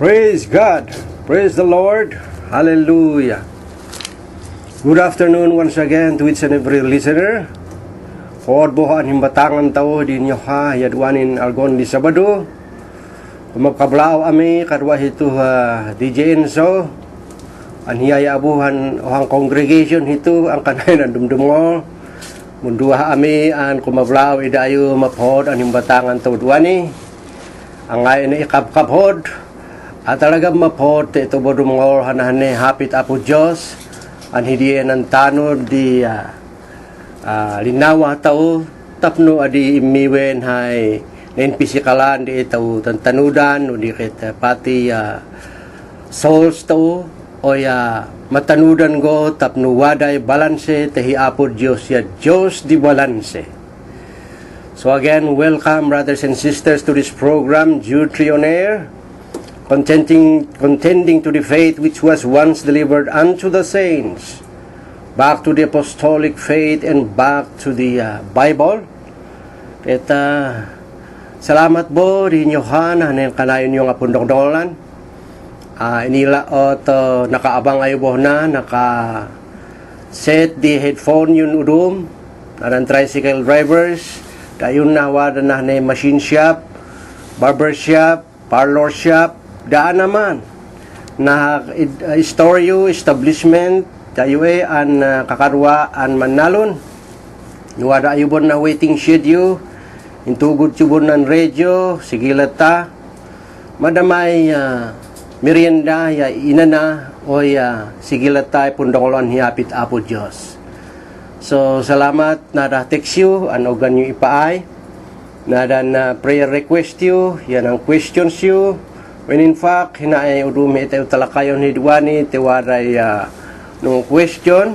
Praise God. Praise the Lord. Hallelujah. Good afternoon once again to each and every listener. Huwag buhaan himbatangan tao di nyo ha yadwanin algon di Sabado. Kumagkablao ami kadwa hito DJ Enzo. Ang hiyayaabuhan ohang congregation hito ang kanay na dumdumo. Munduha ami ang kumablao idayo maphod ang himbatangan tao dwani. Ang ngayon na ikapkaphod. At talaga mapot ito bodumngol hanahane hapit apo Diyos ang hidiyan ng tanod di linawa tao tapno adi imiwen hay nen pisikalan di ito tanudan o di ket pati souls tao o matanudan go tapno waday balanse tehi apo Diyos ya Diyos di balanse. So again, welcome brothers and sisters to this program, Jude on Air. Contending to the faith which was once delivered unto the saints, back to the apostolic faith and back to the Bible. At salamat po rin nyo hanen kanayon yung apundok-dolan. Inila at nakaabang ayo po na, set the headphone yun udum, naran tricycle drivers, dayun na wada na machine shop, barber shop, parlor shop, daan naman na istoryo, establishment tayo an kakarwa an manalon nuwada ayubon na waiting shed you intugod subon ng radio sigilata madamay merienda ya inana o sigilata pundongolon hiyapit apo Diyos. So salamat na text you an ogan nyo ipaay na prayer request you yan ang questions you. When in fact, hinaay udumi ito talakayon hidwani, tiwaray no question.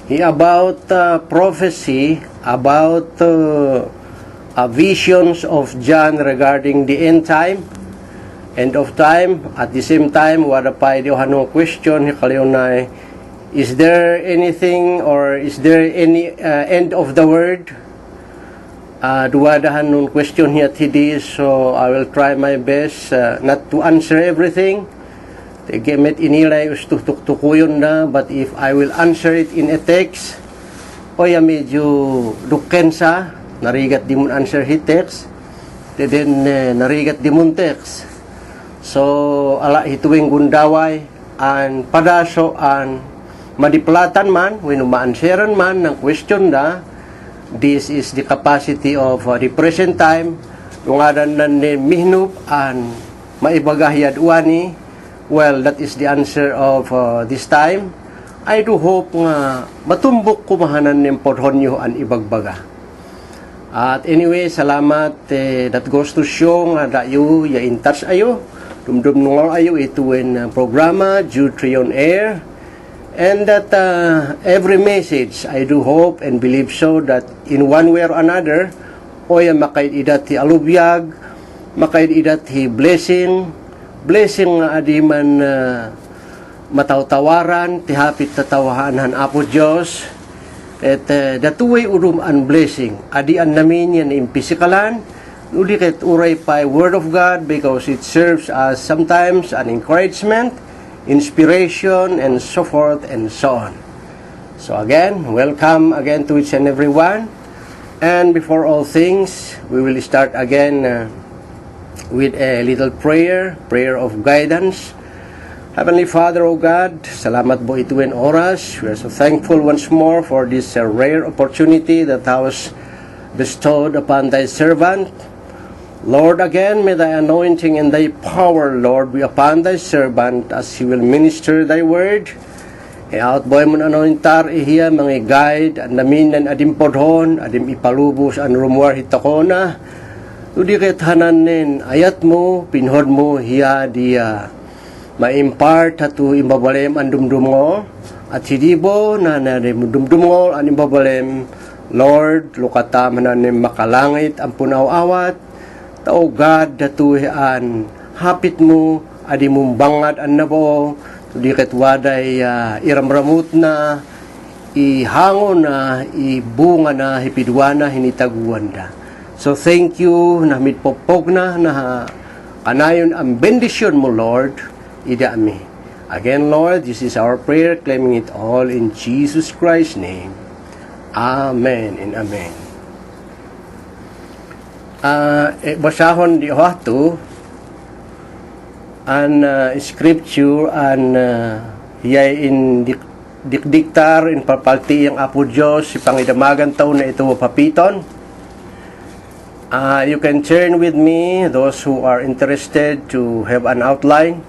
About prophecy, about visions of John regarding the end time, end of time. At the same time, wala pa ito hanong question, hikalayon is there anything or is there any end of the world? Duwadahan nun question here today, so I will try my best not to answer everything. Tegemet inilay ustuktukuyon na, but if I will answer it in a text, medyo dukken sa, narigat di mun answer hit text, then narigat di mun text. So, ala hituwing gundaway, an padaso an madiplatan man, when ma-answeran man ng question na, this is the capacity of the present time. Lungadan na ni mihnup an maibagahyad uani. Well, that is the answer of this time. I do hope nga matumbok kumahanan ng podhon nyo an ibagbaga. At anyway, salamat. That goes to show nga dayo ya in touch ayo. Dumdum ayo ito in programa Jude on Air. And that every message, I do hope and believe so that in one way or another, makaid idat ti alubyag, makaid idat ti blessing nga adiman matawtawaran, ti hapit tatawahan apo Diyos, at datuway udum an blessing, adian namin yan in pisikalan, uliket uray pa word of God because it serves as sometimes an encouragement, inspiration, and so forth and so on. So again, welcome again to each and every one. And before all things, we will start again with a little prayer of guidance. Heavenly Father, O God, salamat po ito in oras. We are so thankful once more for this rare opportunity that Thou hast bestowed upon Thy servant. Lord, again, may Thy anointing and Thy power, Lord, be upon Thy servant as he will minister Thy word. Outboy mo anointar ihiya mga guide, namin adim podhon, adim ipalubos an rumwar hitakona. Ludi ket hananen ayat mo, pinhod mo hiya dia ma-impart hatu imbabalem an dumdumngol at hidibo na dumdumngol an imbabalem. Lord, lukata mananem makalangit ang punaw-awat. Tao God, datuhian, hapit mo, adi mong bangat an nabo, di ketwaday iramramut na, ihango na, ibunga na, hipidwana, hinitaguan na. So thank you, na mitpopog na Kanayon ang bendisyon mo, Lord, ida ami. Again, Lord, this is our prayer, claiming it all in Jesus Christ's name. Amen and amen. Basahon di hoatu an scripture an hiyay in dikdiktar in papalti ang Apo Diyos si pangidamagan taon na ito papiton. You can turn with me, those who are interested to have an outline,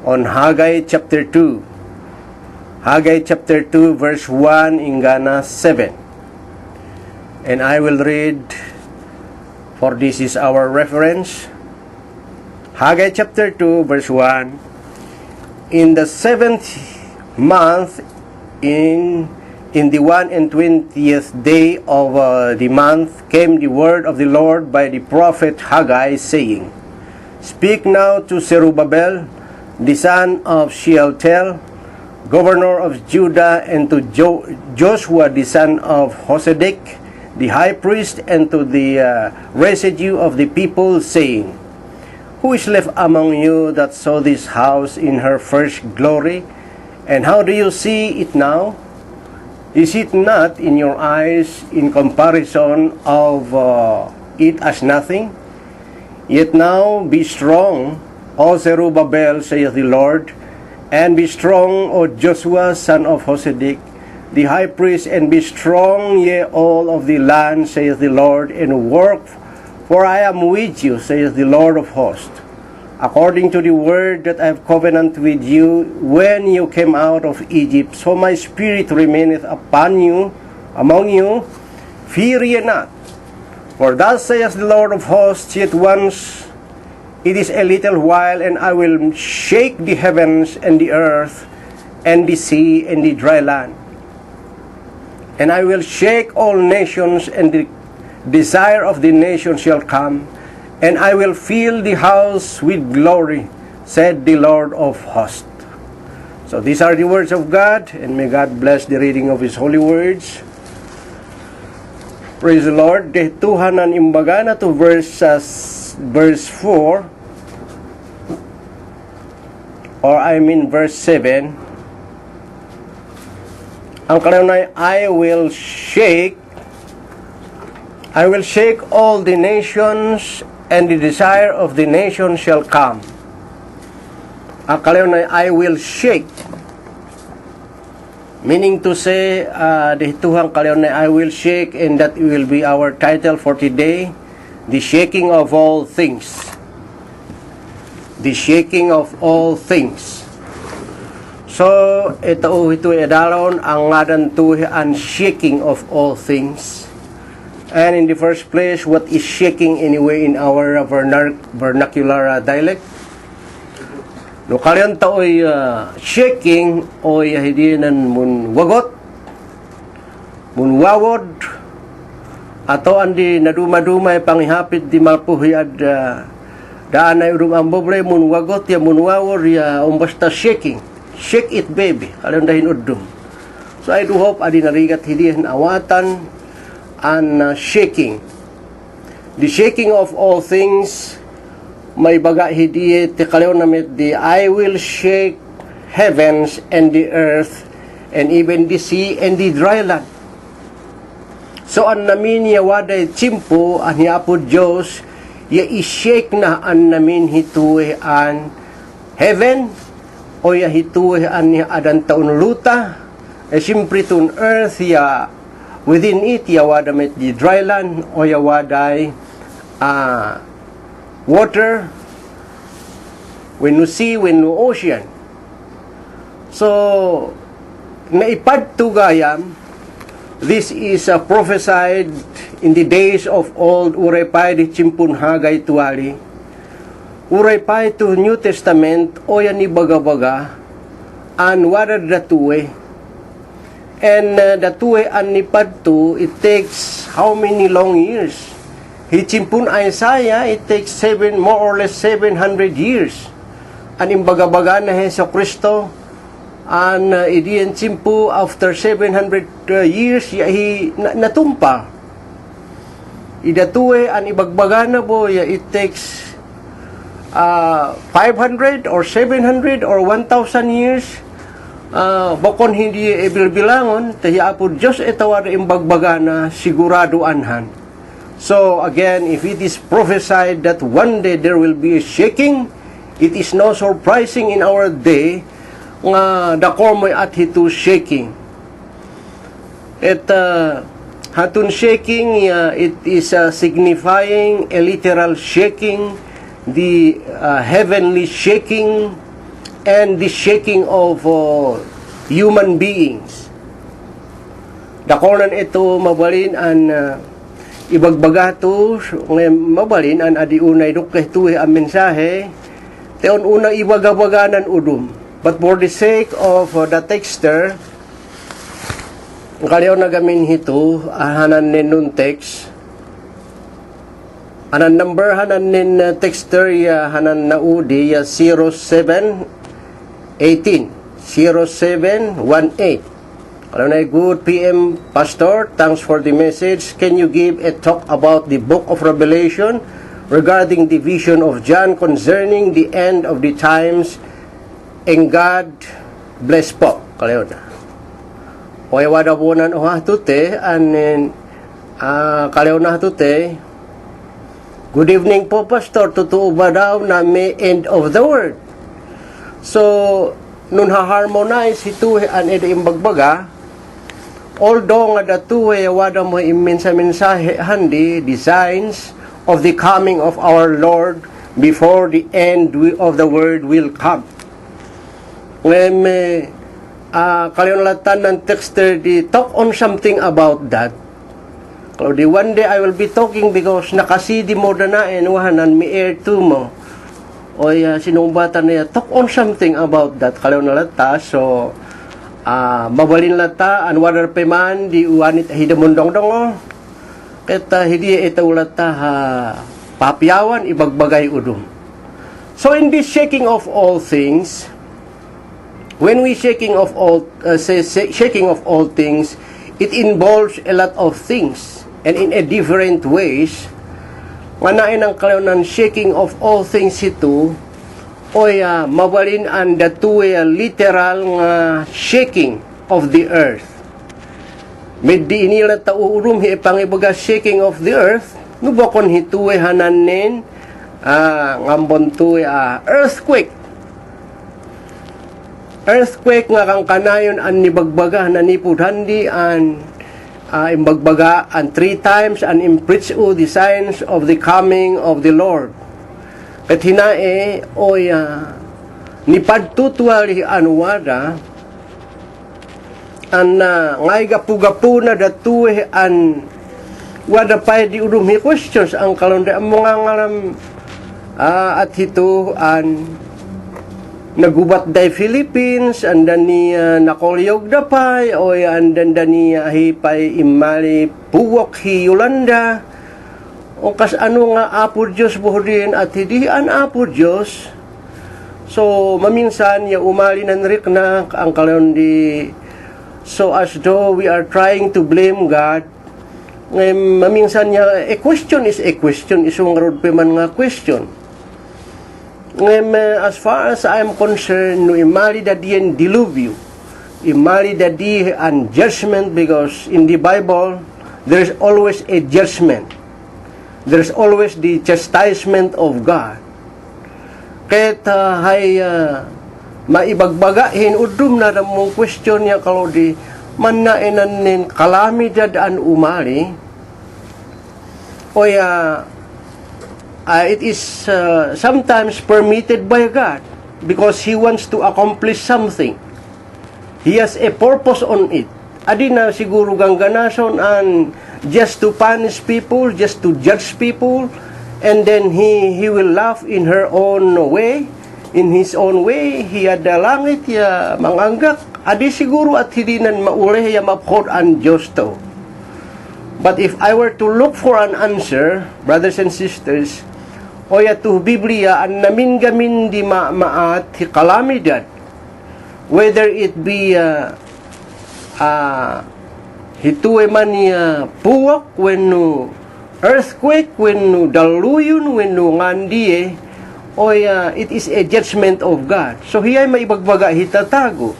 on Haggai chapter 2. Haggai chapter 2 verse 1 ingana 7. And I will read, for this is our reference. Haggai chapter 2 verse 1. In the 7th month, in the 21st day of the month, came the word of the Lord by the prophet Haggai, saying, Speak now to Zerubbabel, the son of Shealtiel, governor of Judah, and to Joshua, the son of Hosedek, the high priest, and to the residue of the people, saying, Who is left among you that saw this house in her first glory? And how do you see it now? Is it not in your eyes in comparison of it as nothing? Yet now be strong, O Zerubbabel, saith the Lord, and be strong, O Joshua, son of Hosedek, the high priest, and be strong, ye all of the land, saith the Lord, and work, for I am with you, saith the Lord of hosts, according to the word that I have covenant with you when you came out of Egypt. So my spirit remaineth upon you, among you. Fear ye not, for thus saith the Lord of hosts, yet once it is a little while, and I will shake the heavens and the earth and the sea and the dry land. And I will shake all nations, and the desire of the nations shall come, and I will fill the house with glory, said the Lord of hosts. So these are the words of God, and may God bless the reading of His holy words. Praise the Lord. Tuhanan imbaga na to verse 4, or verse 7. Ang kanunay, I will shake all the nations, and the desire of the nations shall come. Ang kanunay, I will shake. Meaning to say, dihituhang kanunay, I will shake, and that will be our title for today, the shaking of all things. The shaking of all things. So, ito edalon ang ngadan to ang shaking of all things. And in the first place, what is shaking anyway in our vernacular dialect? No kalyan tao'y shaking o yahidinan mun wagot, mun wawod, ato andi naduma-dumay panghihapit di malpuhiyad daan ay rumambobre mun wagot ya mun wawor ya umbasta shaking. Shake it, baby. Kalyan dahin udum. So I do hope adi narigat hidihan awatan and shaking. The shaking of all things, may baga hidiye ti kalyan namit di I will shake heavens and the earth and even the sea and the dry land. So an namin ya waday chimpo an hiapo Diyos ya i-shake na an namin hituwe an heaven o ya hituwe an ya adan taon luta, simpre tun earth ya within it ya wadamit di dry land o ya waday water, when you sea, when you ocean. So naipad to gayam, this is prophesied in the days of old, uray pay di chimpun Haggai tuwali. Uray pa ito New Testament o yan ni baga-baga an warad datuwe. And datuwe an nipad to, it takes how many long years? Hichimpun Isaiah, it takes more or less 700 years. An imbaga-baga na Heso Kristo, an idiyan chimpu after 700 years, natumpa. Idatuwe an ibagbaga na bo, it takes 500 or 700 or 1,000 years, bakon hindi ibilbilangon, tahi apod Diyos itawar imbagbaga na sigurado anhan. So again, if it is prophesied that one day there will be a shaking, it is no surprising in our day nga dakor mo'y at hito shaking. At hatun shaking, it is signifying a literal shaking, the heavenly shaking, and the shaking of human beings. Dakonan ito mabalin an ibagbaga to, mabalin an adiunay dukeh tuwe ang mensahe, teon una ibagabaganan udum. But for the sake of the texter, kaliyaw na gamin hito, hanan nun text, hanan number, hanan nin texter, hanan na udi, 0718. Kalau na good PM Pastor, thanks for the message. Can you give a talk about the book of Revelation regarding the vision of John concerning the end of the times, and God bless po. Kalau na. Oy wada bunan tute anin kalau na tute. Good evening po Pastor, totoo ba daw na may end of the world? So nun ha-harmonize hituhe an eda imbagbaga, although nga datuhe wada mo imensa-mensahe handi designs of the coming of our Lord before the end of the world will come. Ngem kalionlatan ng texter di talk on something about that. Kalau di one day I will be talking because nakasidi mo na wahanan mi air to mo. O sinong bata na talk on something about that. Kalau nalata, so mabalin lata, anwadar peman, di uwanit hidamundong dongo. Kata hindi ito lata papiawan, ibagbagay udum. So in this shaking of all things, when we shaking of all things, it involves a lot of things, and in a different ways. Manain ang kalaunan shaking of all things ito, mabalin ang datuwe literal nga shaking of the earth. Meddi inila tauurum hi pangibaga shaking of the earth, nubakon hituwe hananin ngambon tuwe earthquake. Earthquake nga kang kanayon an nibagbaga na nipudhandi an imbagbaga and 3 times and impreach the signs of the coming of the Lord. Kat hinae nipadtutwali anwada an ngay gapu-gapu na datuwe an wada pay di udum hi questions ang kalonda ang mga ngaram at hito an nagubat day Philippines, and then ni nakolyog da pay, and then ni hipay imali puwok hi Yolanda, o kas ano nga apo Diyos buhodin at hindi an apo Diyos. So maminsan ya umali nan rikna ang kalondi, so as though we are trying to blame God. Maminsan ya a question is a question, isong road pa man nga question. As far as I am concerned, no imali dadi en diluvio, imali dadi an judgment, because in the Bible there is always a judgment. There is always the chastisement of God. Kaya maibagbaga hinudum na mong question niya kalau di manainan nin kalamidad an umali, it is sometimes permitted by God because He wants to accomplish something. He has a purpose on it. Adi na siguro gangganason and just to punish people, just to judge people, and then He will laugh in her own way, in His own way. He ada langit ya manganggak. Adi siguro at hindi nan mauleh ya maphod ang Diyos to. But if I were to look for an answer, brothers and sisters, to Biblia an namin gamin di maat hi kalamidad, whether it be hituwe man niya puwak, wenno earthquake, wenno daluyon, wenno ngandiye, it is a judgment of God. So hiyay maibagbaga hitatago.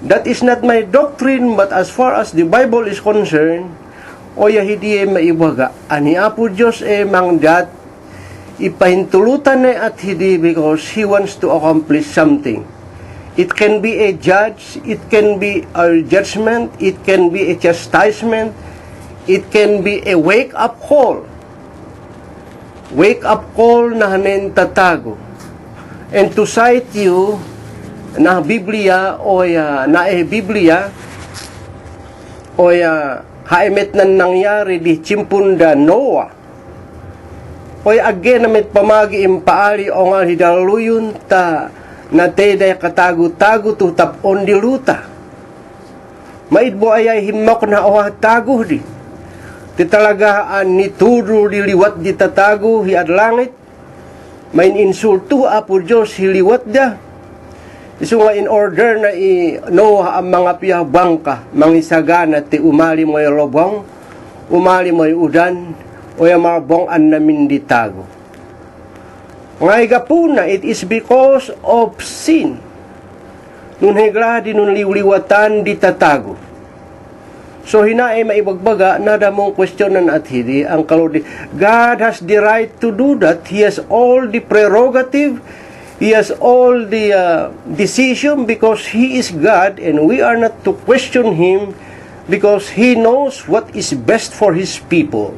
That is not my doctrine, but as far as the Bible is concerned, hindi maibaga. Ani Apo Diyos mangdat ipahintulutan na at hindi because He wants to accomplish something. It can be a judge, it can be a judgment, it can be a chastisement, it can be a wake-up call. Wake-up call na hanin tatago. And to cite you na Biblia Biblia haimet nan nangyari di Chimpunda Noah. Again namit pamagi impaali o nga hidaluyun ta na teday katago-tago to tapon di luta. Maidbo ayay himok na tago di. Ti talagaan ni tudro diliwat di tatago hiad langit. Main insulto Apo Diyos hiliwat da. Isu nga in order na Noah ang mga piyabangka, mangisagana ti umali mo'y lobong, umali mo'y udan, o yung mga bongan namin di tago. Ngay gapuna, it is because of sin. Nun hegladi nun liwliwatan di tatago. So hinaay maibagbaga na damong questionan at hindi ang kalodi. God has the right to do that. He has all the prerogative. He has all the decision because He is God and we are not to question Him because He knows what is best for His people.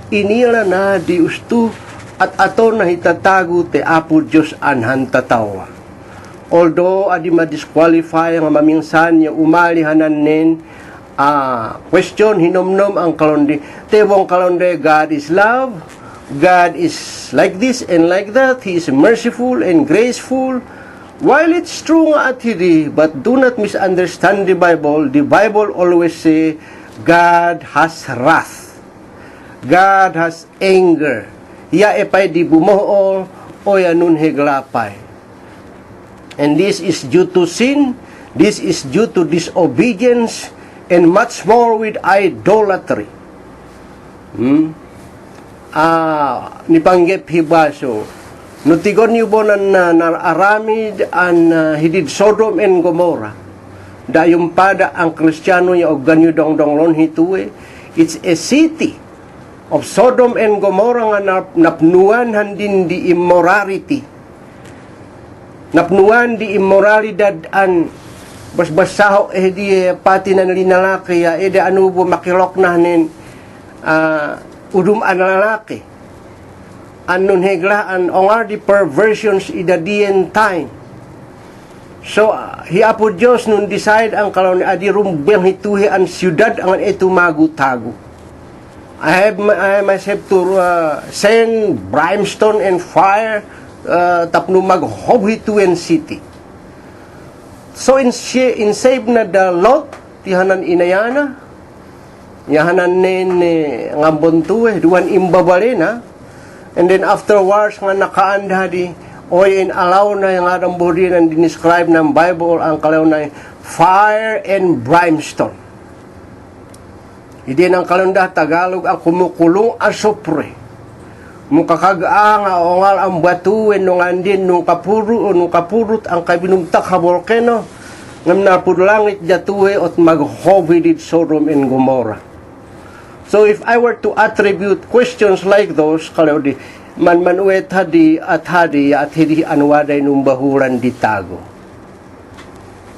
Inila na di usto at ato na hitatago te Apo Diyos anhan tatawa. Although adi ma-disqualify ang maminsan niya umalihanan nin question hinomnom ang kalondi. Tebong kalondi, God is love. God is like this and like that. He is merciful and graceful. While it's true nga at hindi, but do not misunderstand the Bible. The Bible always say, God has wrath. God has anger. Ya epay di bumuol o yanun heglapay. And this is due to sin. This is due to disobedience and much more with idolatry. Ni panggep hibaso. Nutigon niyo po na aramid an hidid Sodom and Gomorrah. Dayong pada ang Kristiyano niya o ganyo dong hituwe. It's a city of Sodom and Gomorrah nga napnuan handin di immorality. Napnuan di immoralidad an basbasaho di pati na linalaki eda anubo makilok na hanin udum an lalaki anon heglaan ongar di perversions ida dien time. So hiapo Diyos nun decide ang kalon adi rumbeng hituhi an siyudad ang ito magutago. I must have to send brimstone and fire tapno maghob hituin city. So in save na the Lot tihanan inayana yahanan nin ngambontuwe duwan imbabalena and then afterwards nga nakaanda di in allow na yung adang body na dinescribe ng Bible ang kalaw na fire and brimstone. Hindi ng kalanda Tagalog ang kumukulong asopre mukakaga o ngal ang batuin nung andin nung kapurut ang kabinumtak ha volcano ngam napudlangit jatuwe at maghovidid Sodom and Gomorrah. So if I were to attribute questions like those, kalau di manmanuet hadi at hidi anwaday nung bahuran di tago.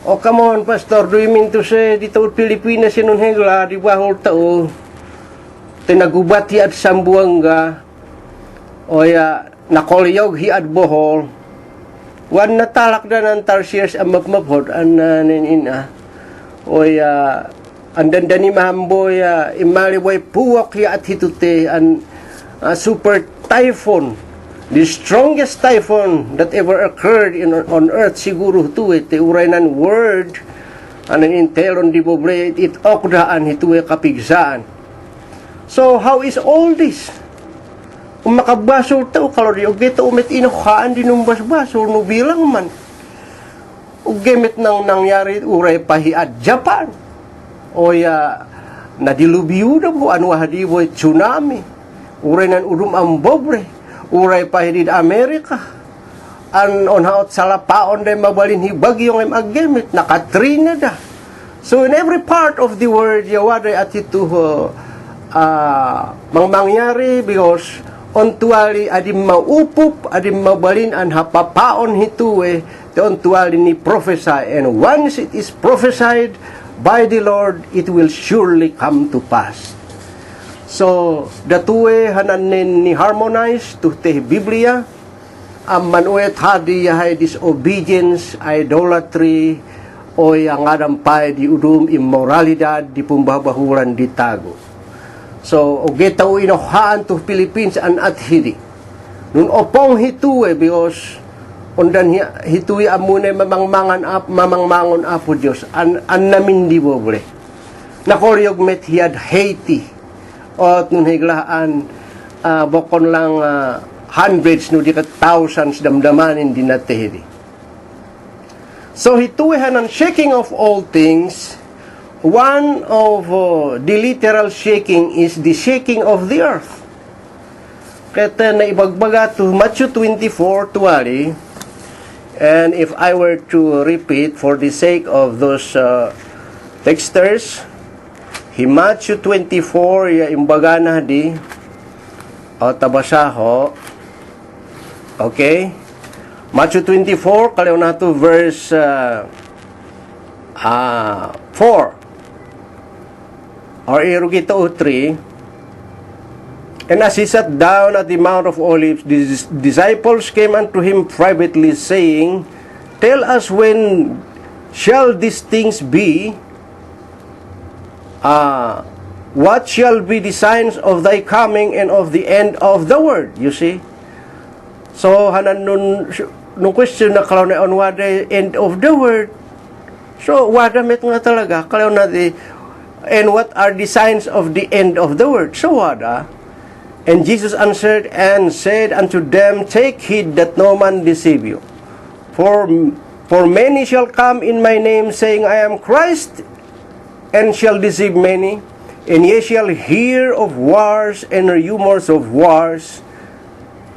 Oh, come on, Pastor, do you mean to say dito Pilipinas sinun hengla di bahul tao tinagubati at sambuanga nakolyog hi at bohol wan natalak na ng tarsiers ang mapmapod an ninina andan dani mahamboy imaliway puwak ya at hitute an super typhoon, the strongest typhoon that ever occurred on earth siguro tuwe te urainan word anan intelon di pobre it okdaan hituwe kapigsaan. So how is all this? Makabasol tao kalori og dito umit inukaan din ng basbasol no bilang man og gamit nang nangyari uray pahiad Japan nadilubiyo na po ano hadiboy tsunami uray nan udum ang bobre uray pa hidid Amerika. On haot salapaon day mabalin hibagyo ng aggemit, nakatrina da. So in every part of the world, yawaday at ito mangyari because ontuali adim maupup, adim mabalin an hapapaon hituwe, te ontuali ni prophesy. And once it is prophesied by the Lord, it will surely come to pass. So, datuwe hananin ni harmonize to te Biblia, manuet hadi yahay disobedience, idolatry, o yang adampay di udum immoralidad, di pumbabahuran di tago. So, ogetaw inohaan to Philippines an at hidi. Nun opong hituwe, because undan hituwe amune mamangmangon apo Diyos, an namin di bobre. Nakoryog met hiyad Haiti, at nun higlaan, bokon lang hundreds, no di ka thousands damdamanin din natihidi. So, hituwehan ang shaking of all things. One of the literal shaking is the shaking of the earth. Kaya na ibagbaga to Matthew 24:20, and if I were to repeat for the sake of those texters, Matthew 24, ya imbaga na di, o tabasaho, okay? Matthew 24, kalaw na to verse 4. Or irugito 3. And as he sat down at the Mount of Olives, the disciples came unto him privately, saying, Tell us, when shall these things be? What shall be the signs of thy coming and of the end of the world? You see? So, hanan nung question na kalaw na on what the end of the world. So, wadamet nga talaga, kalaw na and what are the signs of the end of the world? So, wada. And Jesus answered and said unto them, Take heed that no man deceive you. For many shall come in my name, saying, I am Christ, and shall deceive many. And ye shall hear of wars and rumors of wars.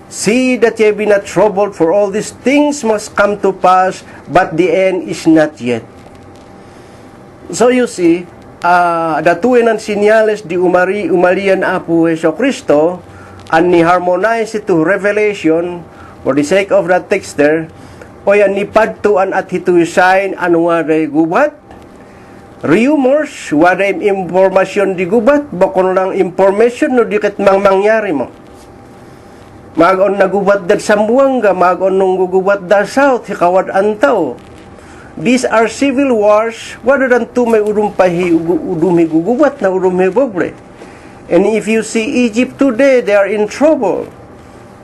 See that ye be not troubled, for all these things must come to pass, but the end is not yet. So you see, datuin ang sinyales di umalian apo Jesu Kristo, and ni harmonize ito revelation, for the sake of that texter, o yan ni padtuan at hito'y sign, ano waday gubat, rumors, waday informasyon di gubat, bakon lang information, no dikit mangyari mo. Magon nagubat dad Sambuanga, magon nung gugubat da South, hikawad antaw. These are civil wars, wala dan to may urumpahi, udumi gugubat na urumhi bobre. And if you see Egypt today, they are in trouble.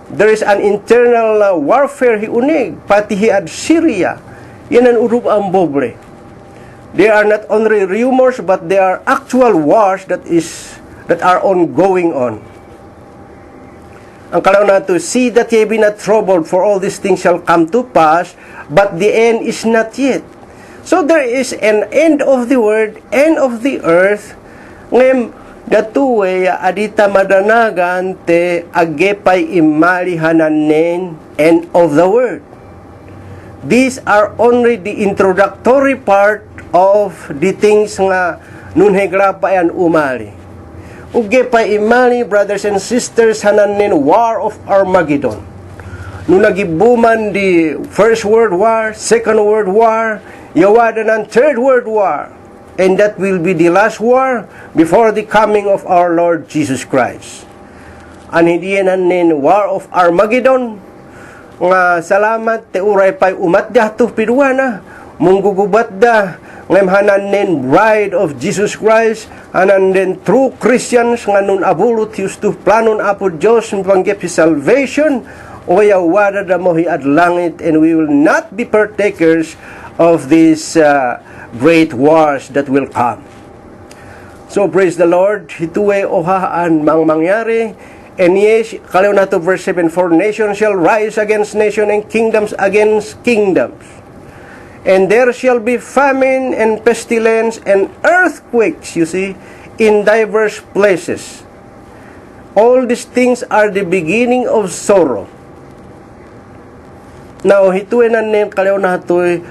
There is an internal warfare hiunig, pati hiad Syria. Yan ang urup ang bobre. They are not only rumors, but they are actual wars that are ongoing on. Ang kalaw na to, see that ye be not troubled, for all these things shall come to pass, but the end is not yet. So there is an end of the world, end of the earth. Ngayon, datuwe adita madanagan te agepay imalihanan end of the world. These are only the introductory part of the things nga nunhegrapayan umali. Uge pa imali, brothers and sisters, hananin war of Armageddon. Nung nagibuman di First World War, Second World War, yawada ng Third World War. And that will be the last war before the coming of our Lord Jesus Christ. Ang hindi nanin war of Armageddon, nga salamat, te uray pa'y umatda to piduana, munggugubat da, ngem hananin bride of Jesus Christ, hananin true Christians nga nun abulot yusto planon apo Diyos panggep his salvation, o yawada da mo hiad langit, and we will not be partakers of these great wars that will come. So praise the Lord, hituwe ohaan mangyari, and yes, kalaw na to verse 7, for nation shall rise against nation, and kingdoms against kingdoms. And there shall be famine and pestilence and earthquakes, you see, in diverse places. All these things are the beginning of sorrow. Now, hituin na nin kalaw na hatoy,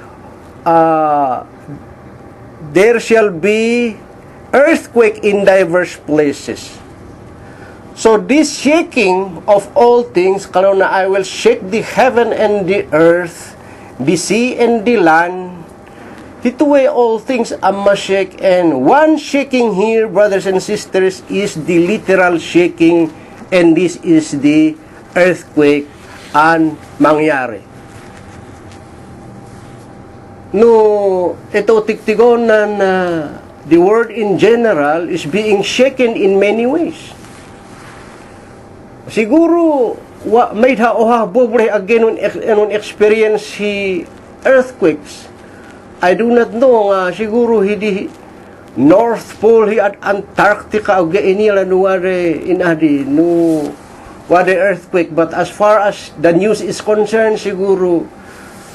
there shall be earthquake in diverse places. So this shaking of all things, kalaw na I will shake the heaven and the earth, the sea and the land. Hituway all things shake, and one shaking here, brothers and sisters, is the literal shaking, and this is the earthquake ang mangyari. No, ito tiktigonan na the world in general is being shaken in many ways. Siguro may bobre again on experience si earthquakes. I do not know nga siguro hindi North Pole at Antarctica og inila no inadi no wade earthquake, but as far as the news is concerned siguro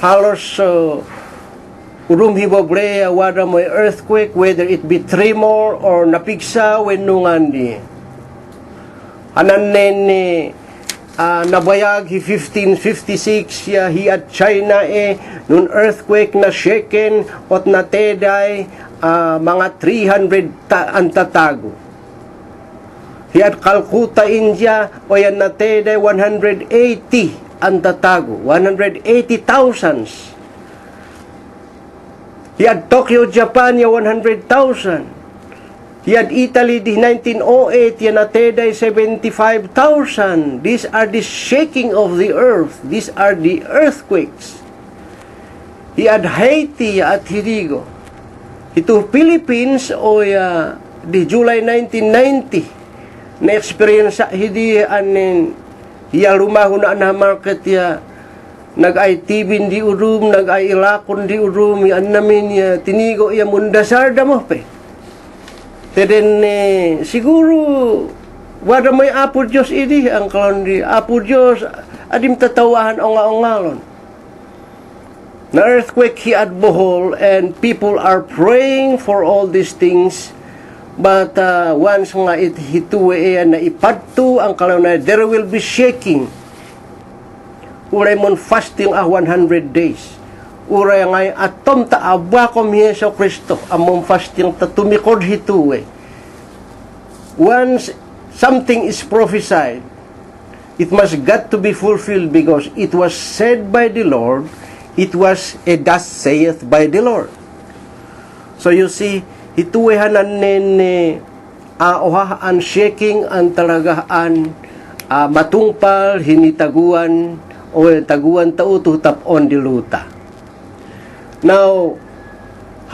halos urum hibobre wada may earthquake, whether it be tremor or napigsa wenno ngandi hanan nabayag hi 1556 hi at China nun earthquake na shaken ot na teday mga 300 ang tatago. Hi at Calcutta, India o yan na teday 180 ang tatago, 180,000. Hi at Tokyo, Japan 100,000. Yan Italy di 1908 yan nateday 75,000. These are the shaking of the earth. These are the earthquakes. Yan Haiti at Hirigo. Ito Philippines o di July 1990 na experience hindi anin ya lumaho na market ya nag-ITV di urum, nag-ilakon di urum, yan namin ya tinigo ya mundasar damo pe. Then, siguro, wala may Apo Diyos ini, ang kalon di Apo Diyos, adim tatawahan o nga-ongalon. Na earthquake hi at Bohol, and people are praying for all these things, but once nga hituwe na ipadto, ang kalon na, there will be shaking. Uray mon fasting 100 days. Uray ngay atom taabwa kom Yeso Kristo among fasting tatumikod hituwe. Once something is prophesied, it must got to be fulfilled because it was said by the Lord, it was a thus saith by the Lord. So you see, hituwe hanan ohaan shaking ang talagahan matungpal hinitaguan o taguan tauto tapon diluta. Now,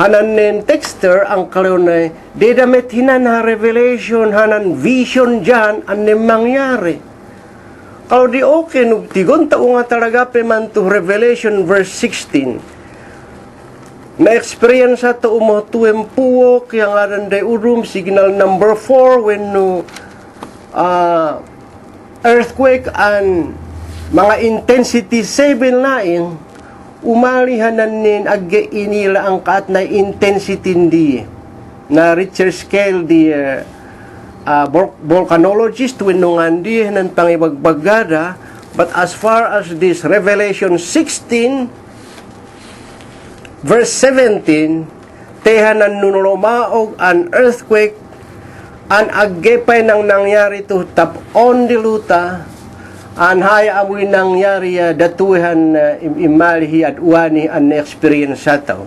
hanan texter ang kalunay, dedamit hinan ha revelation, hanan vision dyan, ang mangyari. Kalau di okay, tigon tao nga talaga peman to Revelation verse 16. Na-experience sa to umotuem puwok, yung aranday urum, signal number 4, when earthquake and mga intensity 7 laing, umalihanan nin agge inila ang kaat na intensity di na Richter scale di volcanologist winungan di ng pangibagbagada. But as far as this Revelation 16 verse 17, tehanan nunulomaog an earthquake an aggepay nang nangyari to tapon di luta an haya amoy nangyari datuhan imalihi at uwani an experience sa tao.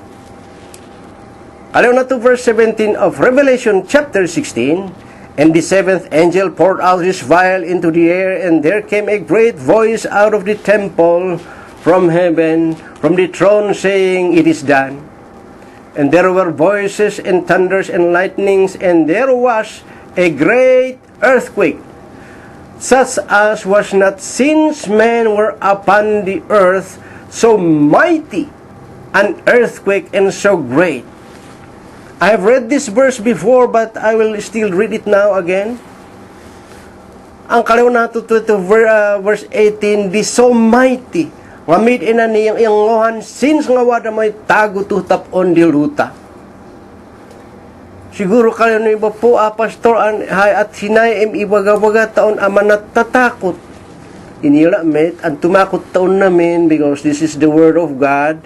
Alaw na to verse 17 of Revelation chapter 16. And the seventh angel poured out his vial into the air, and there came a great voice out of the temple from heaven, from the throne, saying, It is done. And there were voices and thunders and lightnings, and there was a great earthquake, such as was not since men were upon the earth, so mighty an earthquake and so great. I have read this verse before, but I will still read it now again. Ang kaliw nato to verse 18, the so mighty, ngamit ina niyang iyang since nga wada may tago tutap on di luta. Siguro kayo na iba po, pastor, hay at sinay ibaga-baga taon amanat tatakot. Inila met, ang tumakot taon namin because this is the word of God.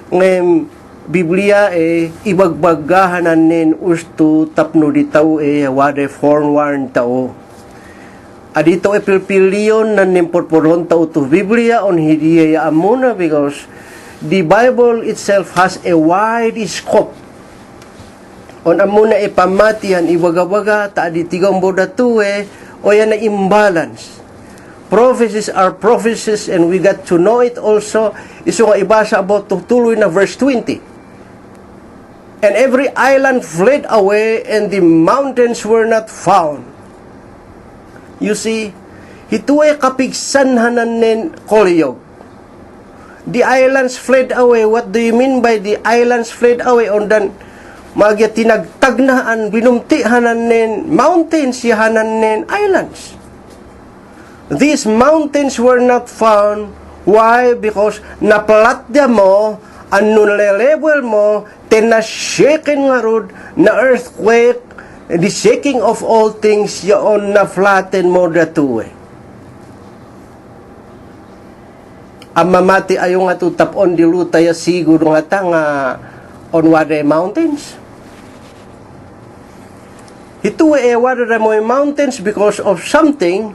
Ngayon, Biblia ibagbagahanan nin usto tapno di tao wade forewarn tao. Adito pilpiliyon na nimporporon tao to Biblia on hidiya amuna because the Bible itself has a wide scope. On amuna pamatihan ibaga-baga ta di tigang boda to o yan na imbalance. Prophecies are prophecies and we got to know it also. Iso nga ibasa about tutuloy na verse 20. And every island fled away, and the mountains were not found. You see, ito ay kapigsanhanan nin kolyog. The islands fled away. What do you mean by the islands fled away? On dan, magya tinagtagnaan, binumtihanan nin mountains, yahanan nin islands. These mountains were not found. Why? Because napalat dia mo, anong level mo, tinashaken nga rod na earthquake, the shaking of all things, yaon na flatten mo datuwe. Ang mamati ayo nga tutapon di lutaya siguro nga ta nga on wade mountains. Ito wade mo mountains because of something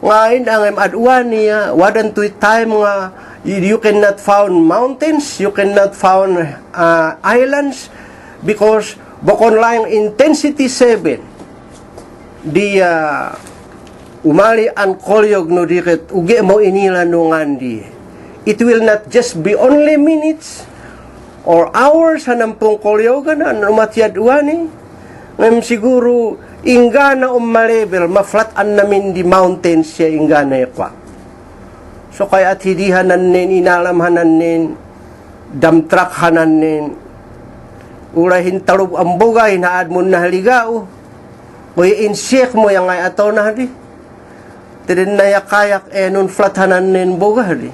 ngayon ang adwa niya wadan to time nga you cannot found mountains, you cannot found islands because bukon lang intensity 7 di umali ang kolyog no diket ugi mo inila no ngandi. It will not just be only minutes or hours hanampong kolyogan ano matyadwa ni ngam siguro ingana mallevel maflatan namin di mountains siya ingana yakwa. So kaya at hidihanan nin, inalamhanan nin, damtrakhanan nin, urahin talub ang bugay, hinaad mo na haligao, kuya insyek mo yung ay ato na hali. Tirin na yakayak nun flathanan nin bugay.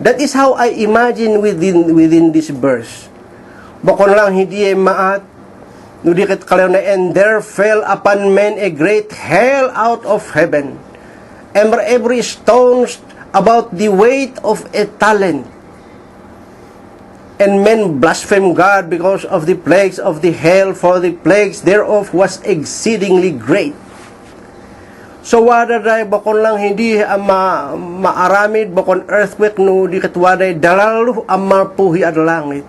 That is how I imagine within this verse. Bakon lang hindi maat, nudikit kalaw na, and there fell upon men a great hail out of heaven, and every stone about the weight of a talent. And men blaspheme God because of the plagues of the hail, for the plagues thereof was exceedingly great. So wada day bakon lang hindi maaramid bakon earthquake no di katwaday dalalu ang mapuhi at langit.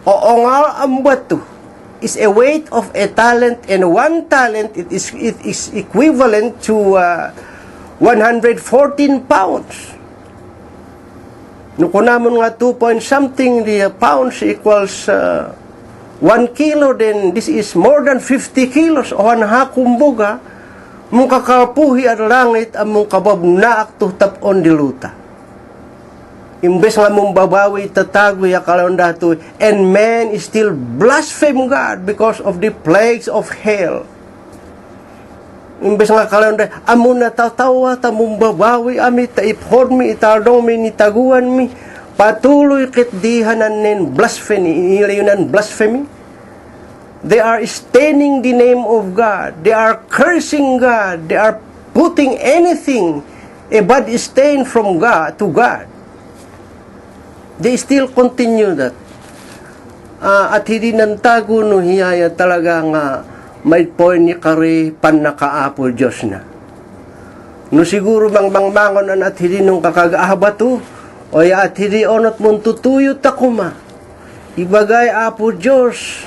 Oo nga ang bato is a weight of a talent, and one talent it is equivalent to 114 pounds. No kunamon nga 2 point something the pounds equals 1 kilo, then this is more than 50 kilos o kumbuga mong kakapuhi at langit ang mong kababnaak tuhtap on diluta. Imbes nga mong babawi tatagwi akalon dato, and man still blaspheme God because of the plagues of hell. Imbes nga kalanda, amo na tatawa, tamong babawi, ami, taipod mi, itardong mi, nitaguan mi, patuloy kitdihanan nin blasphemy, inilayunan blasphemy. They are staining the name of God. They are cursing God. They are putting anything, a bad stain from God to God. They still continue that. At hindi nantago no hiyaya talaga nga may point ni kari pan nakaapo Diyos na. No siguro bangbangon an at hindi nung kakagahabato o ya at hindi onot mong tutuyot akuma. Ibagay apo Diyos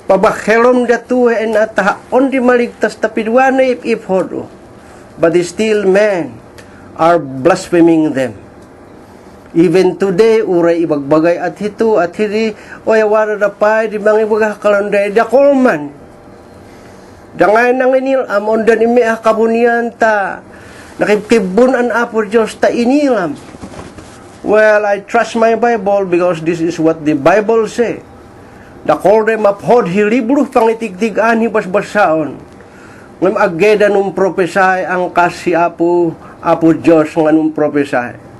pabakhelom datuhe en ataha on di maligtas tapidwana if-hodo. But still men are blaspheming them. Even today, uray ibagbagay at hito at hindi o ya wala na pa di mga ibagakalanday dakolman. Dangay nang inil amon dan imi kabunian ta nakipibun an apo Diyos ta inilam. Well, I trust my Bible because this is what the Bible say. Dakol dem aphod hilibro pangitigdigan hibas-basaon. Ngem ageda num propesay ang kasi apo Diyos nga num propesay.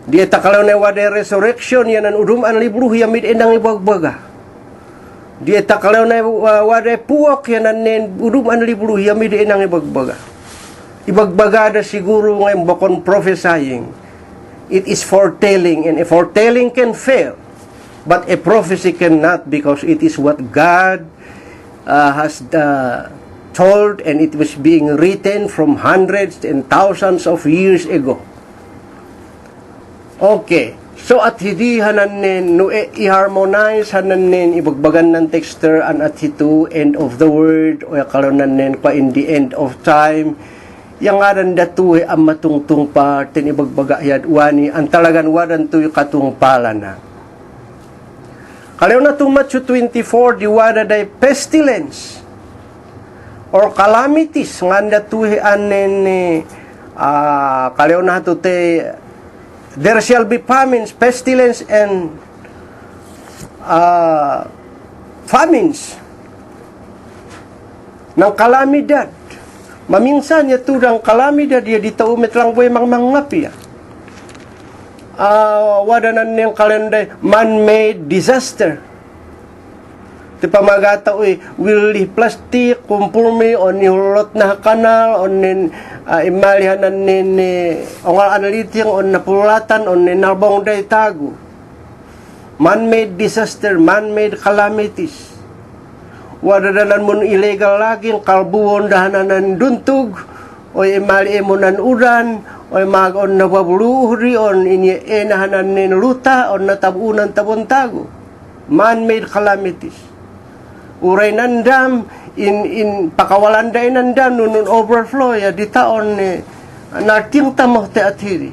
Di takalaw na wade resurrection yan an udum an libro yamid endang ibagbaga. Di etakalaw na waday puwak yan anin udum anlibulu yami di inang ibagbaga. Ibagbaga na siguro ngayon bakon prophesying. It is foretelling, and a foretelling can fail. But a prophecy cannot, because it is what God has told, and it was being written from hundreds and thousands of years ago. Okay. So at hindi hananin, no i-harmonize hananin, ibagbagan ng texter an at hito, end of the word, o yakalanan pa in the end of time, yang aran datu ang matungtung part, tin ibagbaga yad wani, ang talagan waran to yung katungpala na. Kalaw na itong Matthew 24, di wada day pestilence, or calamities, nga datu anin, kalaw na ito there shall be famines, pestilence, and famines ng kalamidad. Maminsan ya tudang kalamidad ya ditaumet lang boy mangmangapi ya. Wadanan niyang kalenday man-made disaster. Ti pamagata will plastic kumpulmi on hulot na kanal on imalihanan ni ongal analiting on napulatan on narbong day tago. Man-made disaster, man-made calamities. Wadadanan mo illegal laging kalbuhon dahanan duntug o imali mo nan uran o mag-on nababuluhri on enahanan ni luta on natabunan tabon-tago. Man-made calamities. Uray nandam in pakawalan day nandam nun overflow ya di taon ni narting tamoh te athiri.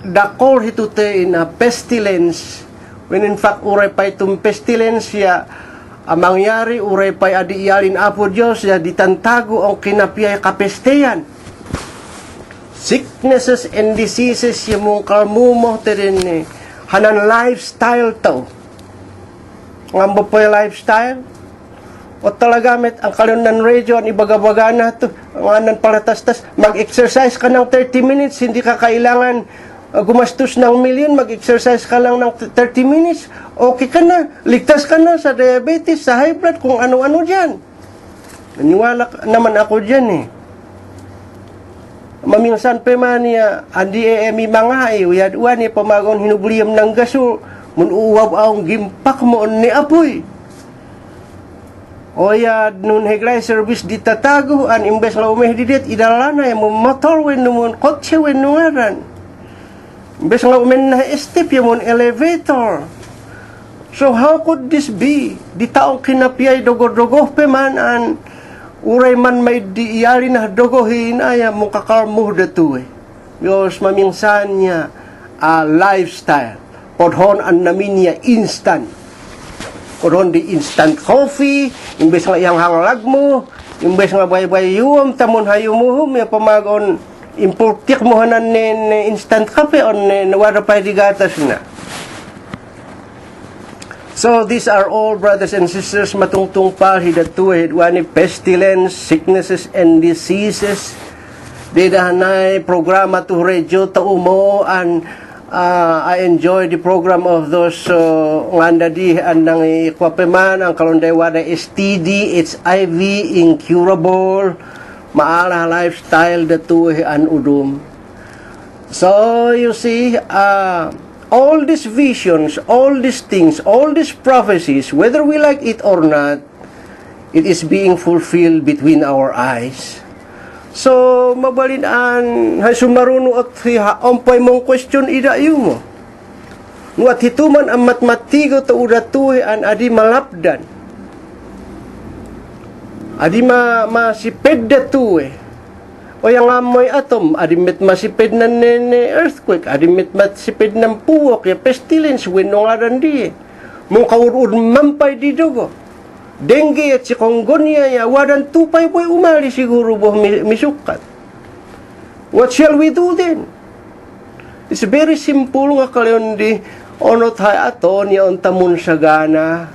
Dakol hito te in a pestilence, when in fact uray pa itong pestilence ya amangyari uray pa adi iyalin apo Diyos ya ditantago ang kinapiyay kapesteyan. Sicknesses and diseases ya mong kalmumo te rin ni hanan lifestyle to. Ngamba po yung lifestyle? O talaga met ang kalunan radio, ang ibagabaga na ito, ang anan palatastas, mag-exercise ka ng 30 minutes, hindi ka kailangan gumastos ng million, mag-exercise ka lang ng 30 minutes, okay ka na, ligtas ka na sa diabetes, sa high blood, kung ano-ano dyan. Naniwala naman ako dyan eh. Maminsan pa man niya, andi mi mga uyad-uwan niya, pamagon hinubliyam ng gasol, munuwab ang gimpak mo ni apoy. O ya nun heglay service di tatago an imbes la umeh didit idalana ya mo motor wen nun kotse wen nuaran. Imbes la umen na step ya mon elevator. So how could this be? Di taong kinapiyay dogo-dogo pe man an uray man may di iyari na dogohin aya mo kakalmuh datu eh. Yos maminsan niya lifestyle. Podhon an namin niya instant. Podhon di instant coffee, imbes nga iyang hanglag mo, imbes nga bay-bay yuwam, tamon hayumuhum, may pamagon, impultik mo hanan ni instant kape, on nawara pa di gatas na. So, these are all, brothers and sisters, matungtung pa, hidatuhid, wani pestilence, sicknesses, and diseases. Didahanay, programa to radio, taumo, and I enjoy the program of those nganda di andang ikwapeman ang kalonday wada STD, HIV, incurable, maala lifestyle datuhe an udum. So you see, all these visions, all these things, all these prophecies, whether we like it or not, it is being fulfilled between our eyes. So, mabalinaan, sumaruno at ompay mong question idayo mo. Nuat hituman ang matmatigo ta udatuhi an adi malapdan. Adi masiped datuhi. O yung amoy atom, adi met masiped na earthquake, adi met masiped ng puwak, ya pestilence, winong di. Mong kaurud mampay di dugo. Dengue at chikungunya ya wadan tupay po'y umali siguro boh misukat. What shall we do then? It's very simple nga kalayon di onot hay ato niya tamun sagana.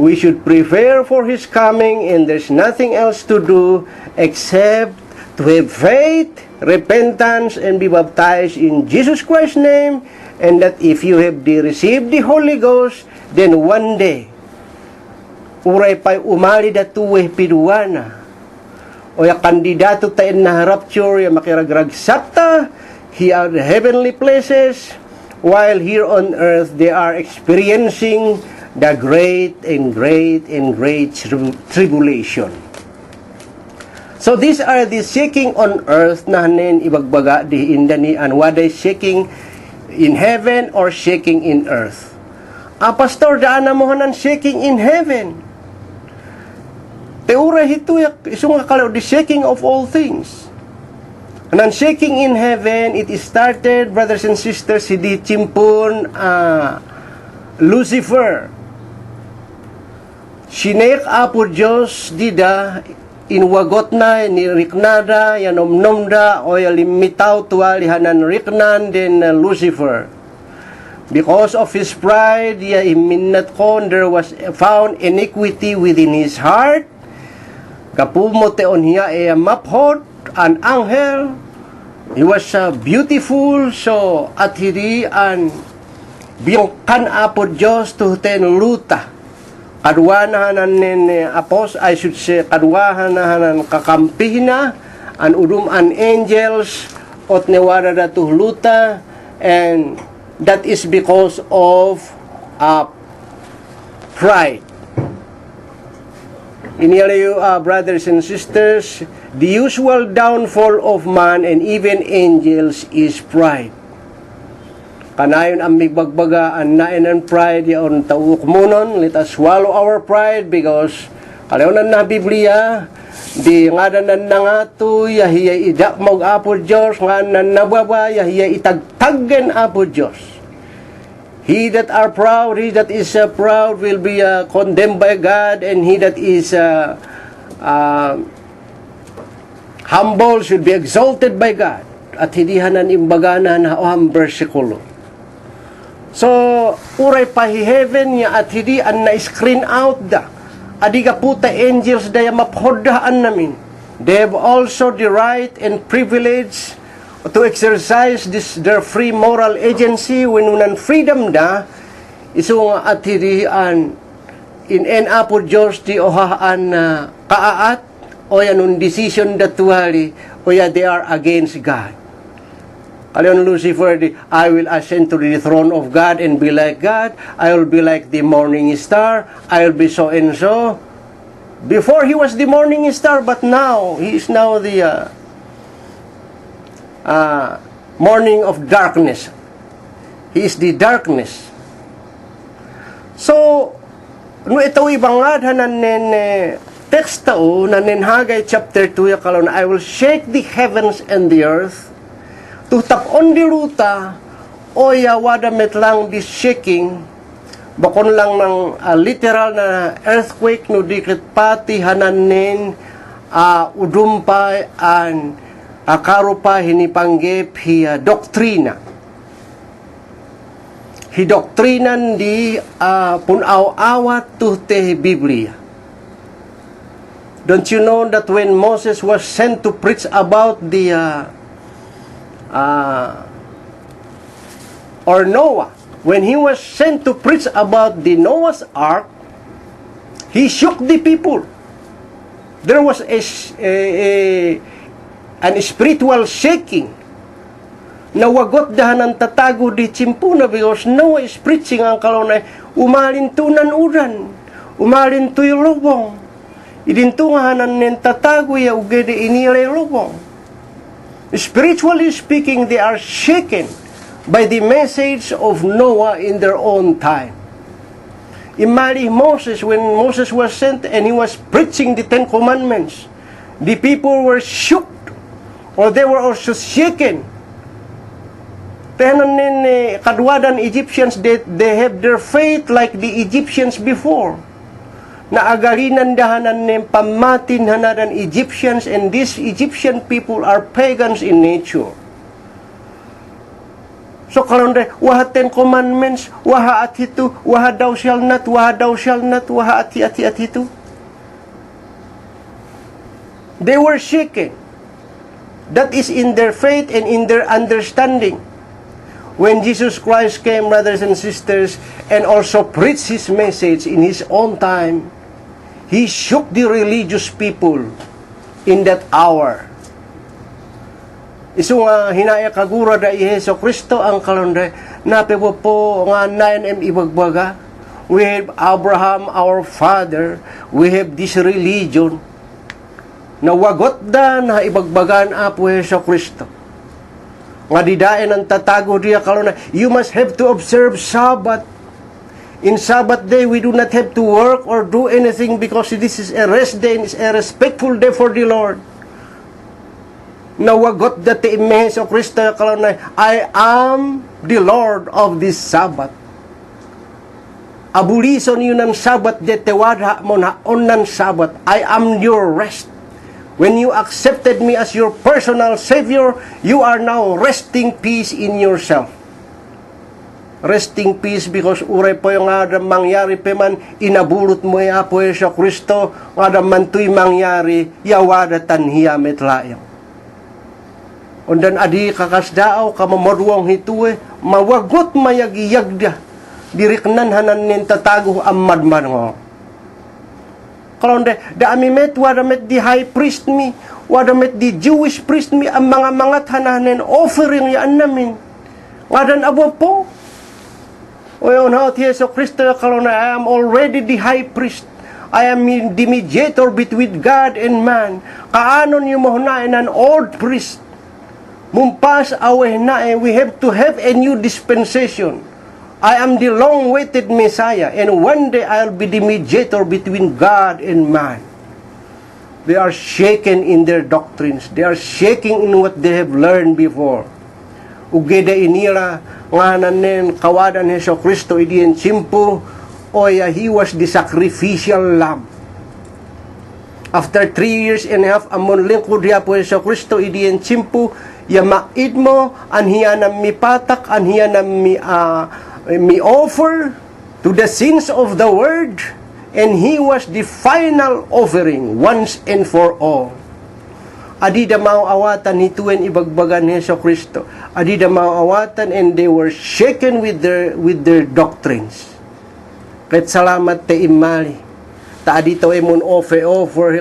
We should prepare for His coming, and there's nothing else to do except to have faith, repentance, and be baptized in Jesus Christ's name, and that if you have received the Holy Ghost, then one day, uray pa'y umali datuweh piduana, o ya kandidato tayo na rapture, ya makiragragsata, he are the heavenly places, while here on earth, they are experiencing the great and great and great tribulation. So these are the shaking on earth na hanin ibagbaga di indani and whether shaking in heaven or shaking in earth. Pastor, daan na mo hanan shaking in heaven. Teura hito isong kakalaw the shaking of all things. And shaking in heaven, it is started, brothers and sisters, si di chimpun Lucifer. Sinek apo Diyos dida inwagot na, niriknada, yanomnomda, o yalimitaw tuwa lihanan riknan din Lucifer. Because of his pride, ya iminat kon, there was found iniquity within his heart. Kapumote on hiya e maphot, an angel. He was beautiful, so at hidi an biyongkan apo Diyos to ten luta. Kadwahan nin apos, I should say, kadwahan na kakampihna, an udum an angels, ot newara da tuhluta, and that is because of pride. Inialayo, brothers and sisters, the usual downfall of man and even angels is pride. Kanayon ang migbagbagaan na and pride yaon tawuk munon, let us swallow our pride because kalayonan na Biblia di ngadanan na nga to yahiya idak mag apo Diyos nga nanababa yahiya itagtaggen apo Diyos. He that are proud, he that is proud will be condemned by God, and he that is humble should be exalted by God. At hidihanan imbaganan na oham versikulo. So, uray pahi heaven niya at hindi an na-screen out da. Adiga puta angels daya maphodaan namin. They have also the right and privilege to exercise their free moral agency when unan freedom da. Iso nga at hindi an in en apo Diyos di ohaan kaat o yanun decision datuhali o ya they are against God. Kalion Lucifer, I will ascend to the throne of God and be like God. I will be like the morning star. I will be so and so. Before he was the morning star, but now he is now the morning of darkness. He is the darkness. So, no ito ibangad hanan text tao nanin Haggai chapter 2 yakalon, I will shake the heavens and the earth. Tutap on di ruta, o yawada metlang di shaking, bakon lang ng literal na earthquake, no dikit pati hananin, udumpay, an karupa hinipanggip, hi doktrina. Hi doktrinan di punaw-awat tuhte Biblia. Don't you know that when Moses was sent to preach about the or Noah, when he was sent to preach about the Noah's Ark, he shook the people. There was an spiritual shaking. Nawagot dahan ang tatago di chimpuna because Noah is preaching ang kalonay, umalin tunan uran, umalin tuy lubong. Idintungahanan nin tatago ya ugede inilay lubong. Spiritually speaking, they are shaken by the message of Noah in their own time. Imagine Moses, when Moses was sent and he was preaching the 10 Commandments, the people were shook, or they were also shaken. Tenan nin kadwadan Egyptians, they have their faith like the Egyptians before. Naagalinan dahanan ng pamatin hanadan Egyptians, and these Egyptian people are pagans in nature. So karon waha 10 commandments, waha at hito, waha thou shall not, waha thou shall not, waha at hito. They were shaken. That is in their faith and in their understanding. When Jesus Christ came, brothers and sisters, and also preached His message in His own time, He shook the religious people in that hour. Isu nga hinaya kagura da Yesu Kristo ang kalonde napewo po nga 9M ibagbaga. We have Abraham, our father. We have this religion na wagot da na ibagbagan apo Yesu Kristo. Nga didain ang tatago diya kalona, you must have to observe Sabbath. In Sabbath day, we do not have to work or do anything because this is a rest day and it's a respectful day for the Lord. Nawagot dati imehes o Kristo kalona, I am the Lord of this Sabbath. Abulison yun ng Sabbath, detewada mo na on ng Sabbath. I am your rest. When you accepted me as your personal Savior, you are now resting peace in yourself. Resting peace because uray po yung nga mangyari pa man, inabulot mo ya po sa Kristo, nga mantoy mangyari, yawada tanhiya metlayang. Undan adi kakasdaaw, kamamorwang hituwe, mawagot mayagiyagda, diriknan hanan nin tatago amadman ngo. Kalau da ami met wada met di high priest mi, wada met di Jewish priest mi ang mga mangat hananen offering yan namin. Ngadan abo po. O yun ha, Yesu Kristo kalau na I am already the high priest. I am the mediator between God and man. Kaanon yung mahunain an old priest. Mumpas away na we have to have a new dispensation. I am the long-awaited Messiah, and one day I'll be the mediator between God and man. They are shaken in their doctrines. They are shaking in what they have learned before. Ugeda inira, nga nanen kawadan Heso Kristo idiyan simpo, oya, He was the sacrificial lamb. After 3 years and a half, amon lingkod niya po Heso Kristo idiyan simpo, yamaid mo, anhiya na mi patak, anhiya na mi offer to the sins of the world, and He was the final offering once and for all. Adi da mauawatan hituin ibagbagan ni Heso Kristo. Adi da mauawatan, and they were shaken with their doctrines. Ket salamat te imali. Ta adi to emon offer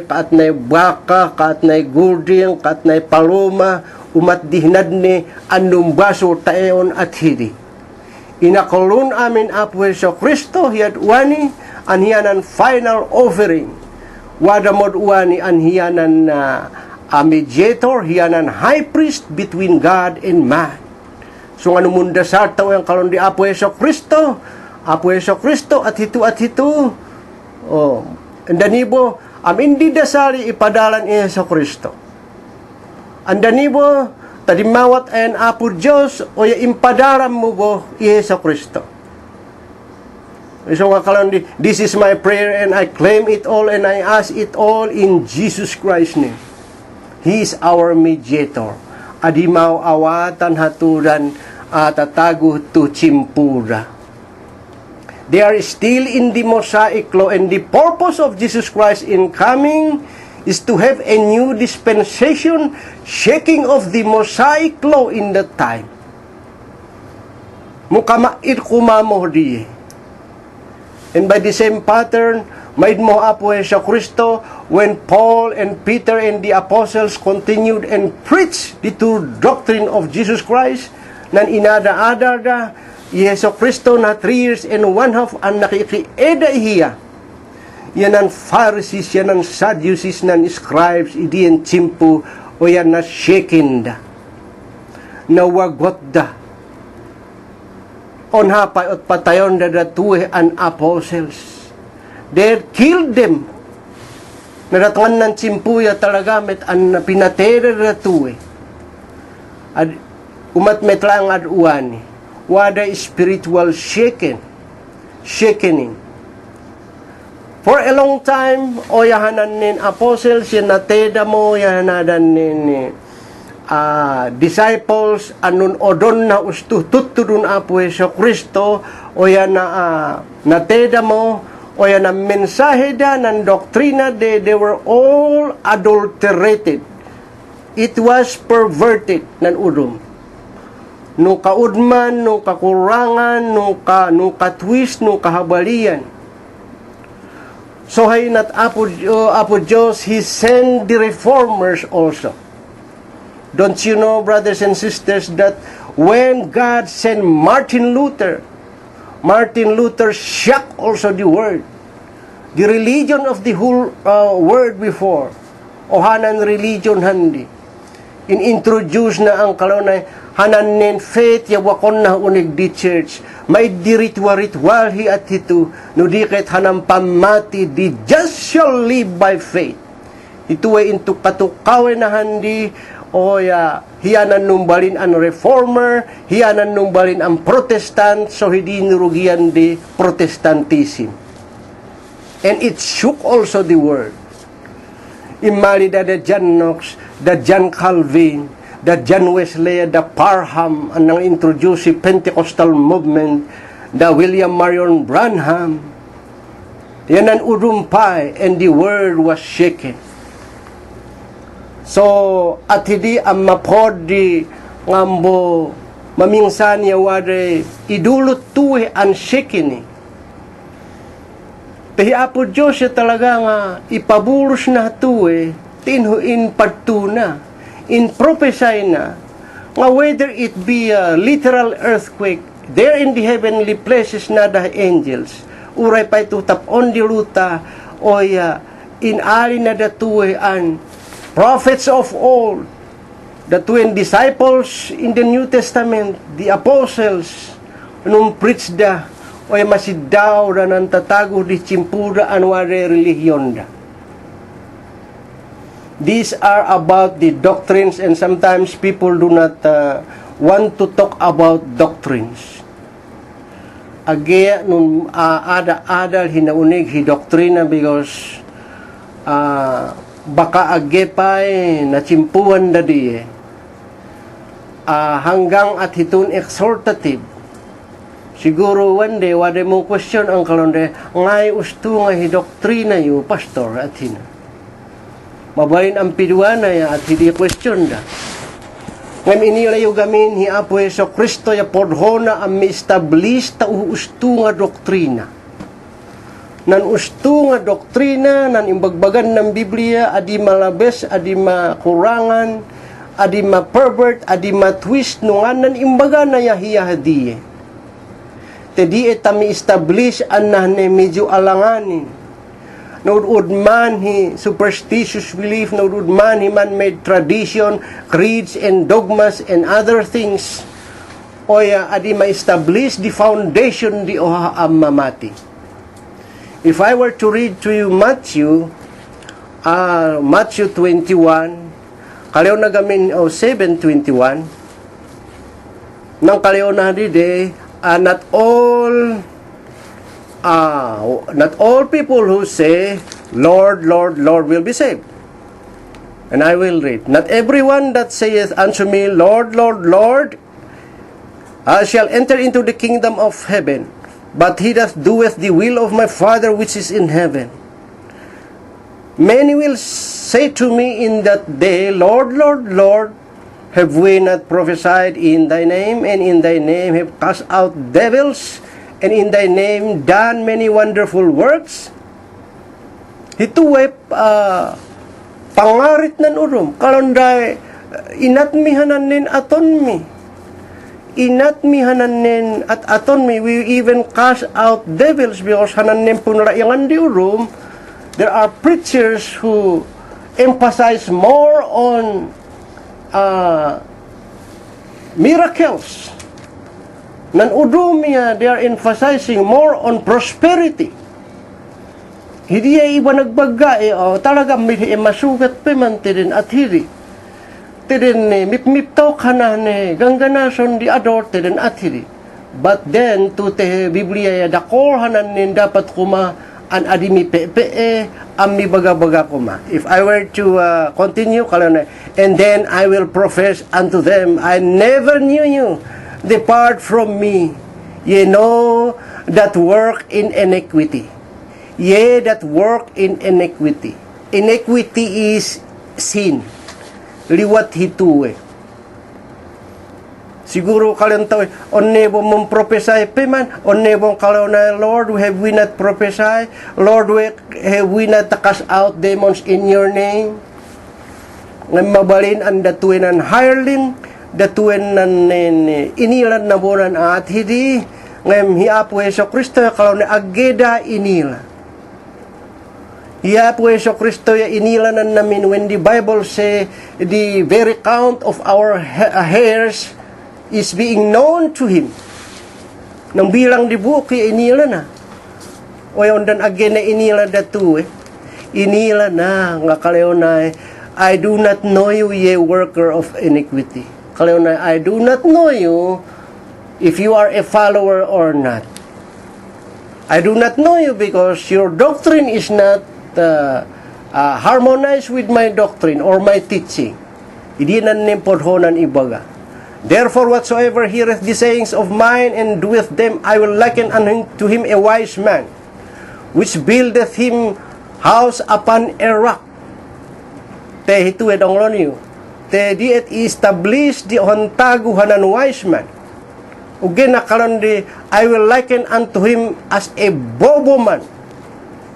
kaat nay baka, kaat nay gurding, kaat nay paloma, umat dihnad ni anumbaso taeon at hidi. Inakulun amin apo Heso Kristo hiyat wani anhiyanan final offering. Wada mod wani anhiyanan a mediator, hiyanan high priest between God and man. So nga numunda sa tao yung kalon di apo Heso Kristo, apo Heso Kristo at hitu. Oh, andanibo hindi dasari ipadalan ni Heso Kristo. Andanibo tadimawat ayan apo Diyos o impadaram mo bo Yesu Kristo. So nga kalon di, this is my prayer and I claim it all and I ask it all in Jesus Christ's name. He is our mediator. Adimaw awatan haturan tatago to chimpura. They are still in the Mosaic law, and the purpose of Jesus Christ in coming is to have a new dispensation, shaking of the Mosaic law in that time. Mukamait kumamo di. And by the same pattern, maid mo apo Heso Kristo, when Paul and Peter and the apostles continued and preached the true doctrine of Jesus Christ, nan inada-ada da, Yesu Kristo na 3 years and 1/2 ang nakikieda hiya. Yan ang Pharisees, yan ang Sadducees, nan scribes, idiyan chimpu, o yan na shaken da. Nawagot da. On hapay at patayon da datuwe ang apostles. They killed them. Nadatangan ng chimpuya talaga met ang pinatera datuwe. At umat metlang ad uwani. Wada spiritual shakening. For a long time, o yahanan nin apostles, yan nateda mo, yahanan nin disciples, anun odon na tutudun apo Heso Kristo, o yan na nateda mo, o yan na mensahe da, ng doktrina, they were all adulterated. It was perverted, nan udom. no kaudman, no kakurangan, no katwist, no kahabalian. So hay not Apo Diyos, He sent the reformers also. Don't you know, brothers and sisters, that when God sent Martin Luther shocked also the world. The religion of the whole world before. Ohanan religion handi. Introduce na ang kalonay hanan nen faith ya wakon na unig di church. May di ritual hi at hito no di ket hanam pamati di just shall live by faith. Ito ay into katukaw na handi o hiyanan numbalin ang reformer, hiyanan numbalin ang protestant, so hindi nirugian di protestantism. And it shook also the world. Imali da John Knox, da John Calvin, da John Wesley, da Parham, ang introduce si Pentecostal movement, da William Marion Branham. Yan ang urumpay, and the world was shaken. So, at hindi ang mapod di ngambo mamingsan niya wade idulot tuwe ang shaken. Tahi Apo Diyos siya talaga nga ipabulos na tuwe tinhuin pagtuna, in prophesy na nga whether it be a literal earthquake, there in the heavenly places na the angels, uray pa itutap on di luta, o inali na datuwe ang prophets of old, the 12 disciples in the New Testament, the apostles, nung preach da, o masidaw na ng tatago di chimpura anware religion da. These are about the doctrines, and sometimes people do not want to talk about doctrines. Agaya nung ada-adal hinaunig hi doktrina because baka agepay na chimpuan da di hanggang at hitun exhortative. Siguro one day wade mo question ang kalonde ngay usto nga hidoktrina yu pastor at hina mabayin ang piduana ya at hindi question da ngam inila yu gamin hi Apo Heso Kristo ya podhona ang mi-establish ta usto nga doktrina nan usto nga doktrina nan imbagbagan ng Biblia adi malabes adi makurangan adi ma-pervert adi ma-twist nungan nan imbaga na yahiya hadiye tedi etami establish anah ne medyo alanganin. Nood man hi superstitious belief, nood man hi man-made tradition, creeds and dogmas and other things. Oya adi ma-establish the foundation di oha mamati. If I were to read to you Matthew 21, kaliw na gamin 7:21, nang kaliw na hadi not all people who say Lord, Lord, Lord will be saved. And I will read. Not everyone that saith unto me Lord, Lord, Lord shall enter into the kingdom of heaven, but he that doeth the will of my Father which is in heaven. Many will say to me in that day, Lord, Lord, Lord, have we not prophesied in thy name, and in thy name have cast out devils, and in thy name done many wonderful works? Ito ay pangarit nan urum. Kalonday, inatmihanan nin aton mi. Inatmihanan nin at aton mi. We even cast out devils because hanan nin punraiangan di urum. There are preachers who emphasize more on miracles. Nan udumia, they are emphasizing more on prosperity. Hindi ay iba nagbaga talaga masugat pa man tidin at hiri. Tidin mip to kana ne gangganason di ador tidin at hiri. But then to te Biblia ya dakor hanan nin dapat kuma an adimi pepe ammi baga-baga kuma. If I were to continue kalana, and then I will profess unto them, I never knew you. Depart from me, ye know that work in iniquity. Ye that work in iniquity. Iniquity is sin. Liwat hituwe. Siguro kalian tahu, onebo mong prophesy man, onebo kalau na, Lord, have we not prophesy? Lord, have we not cast out demons in your name? Ngayon mabalin ang datuin ng hireling, datuin ng inilan na bunan at hindi. Ngayon hiapo Yeso Kristo, kalau na ageda inila. Hiapo Yeso Kristo, ya inilan na namin when the Bible say, the very count of our hairs is being known to Him. Nang bilang di buki, inila na. O yung dan again na inila datu Inila na, nga kalayo na, I do not know you, ye worker of iniquity. Kalayo na, I do not know you, if you are a follower or not. I do not know you because your doctrine is not harmonized with my doctrine or my teaching. Hindi na nimpodhonan ibaga. Therefore, whatsoever heareth the sayings of mine and doeth them, I will liken unto him a wise man, which buildeth him house upon a rock. Te hitu edonglon yu. Te di et establish di hontaguhanan wise man. Ugen nakaron di, I will liken unto him as a bobo man.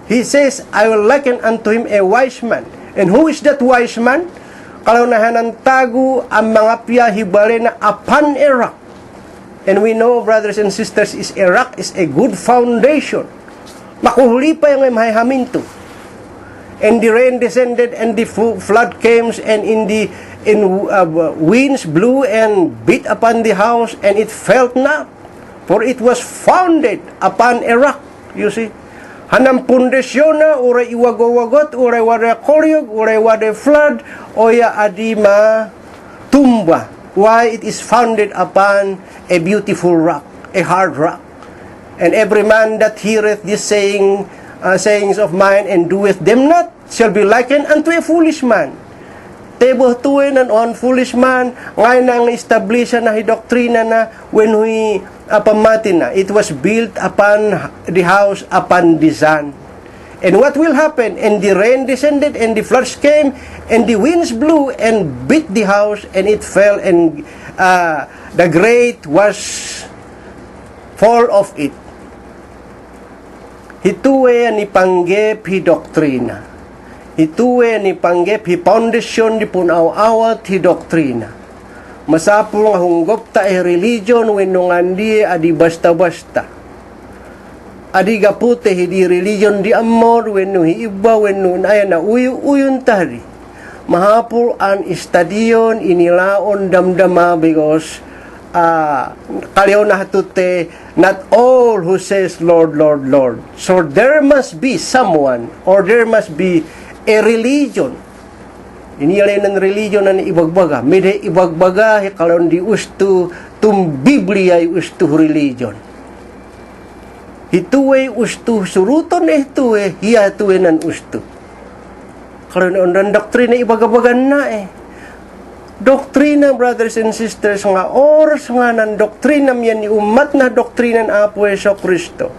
He says, I will liken unto him a wise man. And who is that wise man? Kalau nahanan tagu ang mga piyahibali na upon a rock. And we know, brothers and sisters, is a rock is a good foundation. Makuhuli pa yung mahihaminto. And the rain descended, and the flood came, and winds blew and beat upon the house, and it felt not, for it was founded upon a rock. You see? Hanang pundasyon na, uray iwago-wagot, uray wada koryog, uray wada flood, oya adima tumba. Why? It is founded upon a beautiful rock, a hard rock. And every man that heareth this sayings of mine and doeth them not, shall be likened unto a foolish man. Tebo tuwin and on foolish man, ngayon ang establish na doktrina na when we pamati na, it was built upon the house upon the sand. And what will happen? And the rain descended, and the floods came, and the winds blew and beat the house, and it fell, and the great was fall of it. Hituwe ni panggep hi doktrina. Hituwe ni panggep hi foundation di punaw-awat hi doktrina. Masapul nga hunggop ta religion wenungan di adi basta-basta. Adi gapute di religion di amor wenu hi iba wenu ay na uyun tari. Mahapul an istadion inilaon damdama because kaliyaw na hatute not all who says Lord, Lord, Lord. So there must be someone or there must be a religion. Iniyalay ng religion na ibagbaga. Mede ibagbaga, kalon di usto, tum Biblia usto religion. Hituwe usto, suruton hituwe, hiya tuwe nan usto. Kalon ondan doktrina ibagabagan na Doktrina, brothers and sisters, nga oras nga nan doktrina miyan ni umat na doktrina ng Apo Yeso Kristo.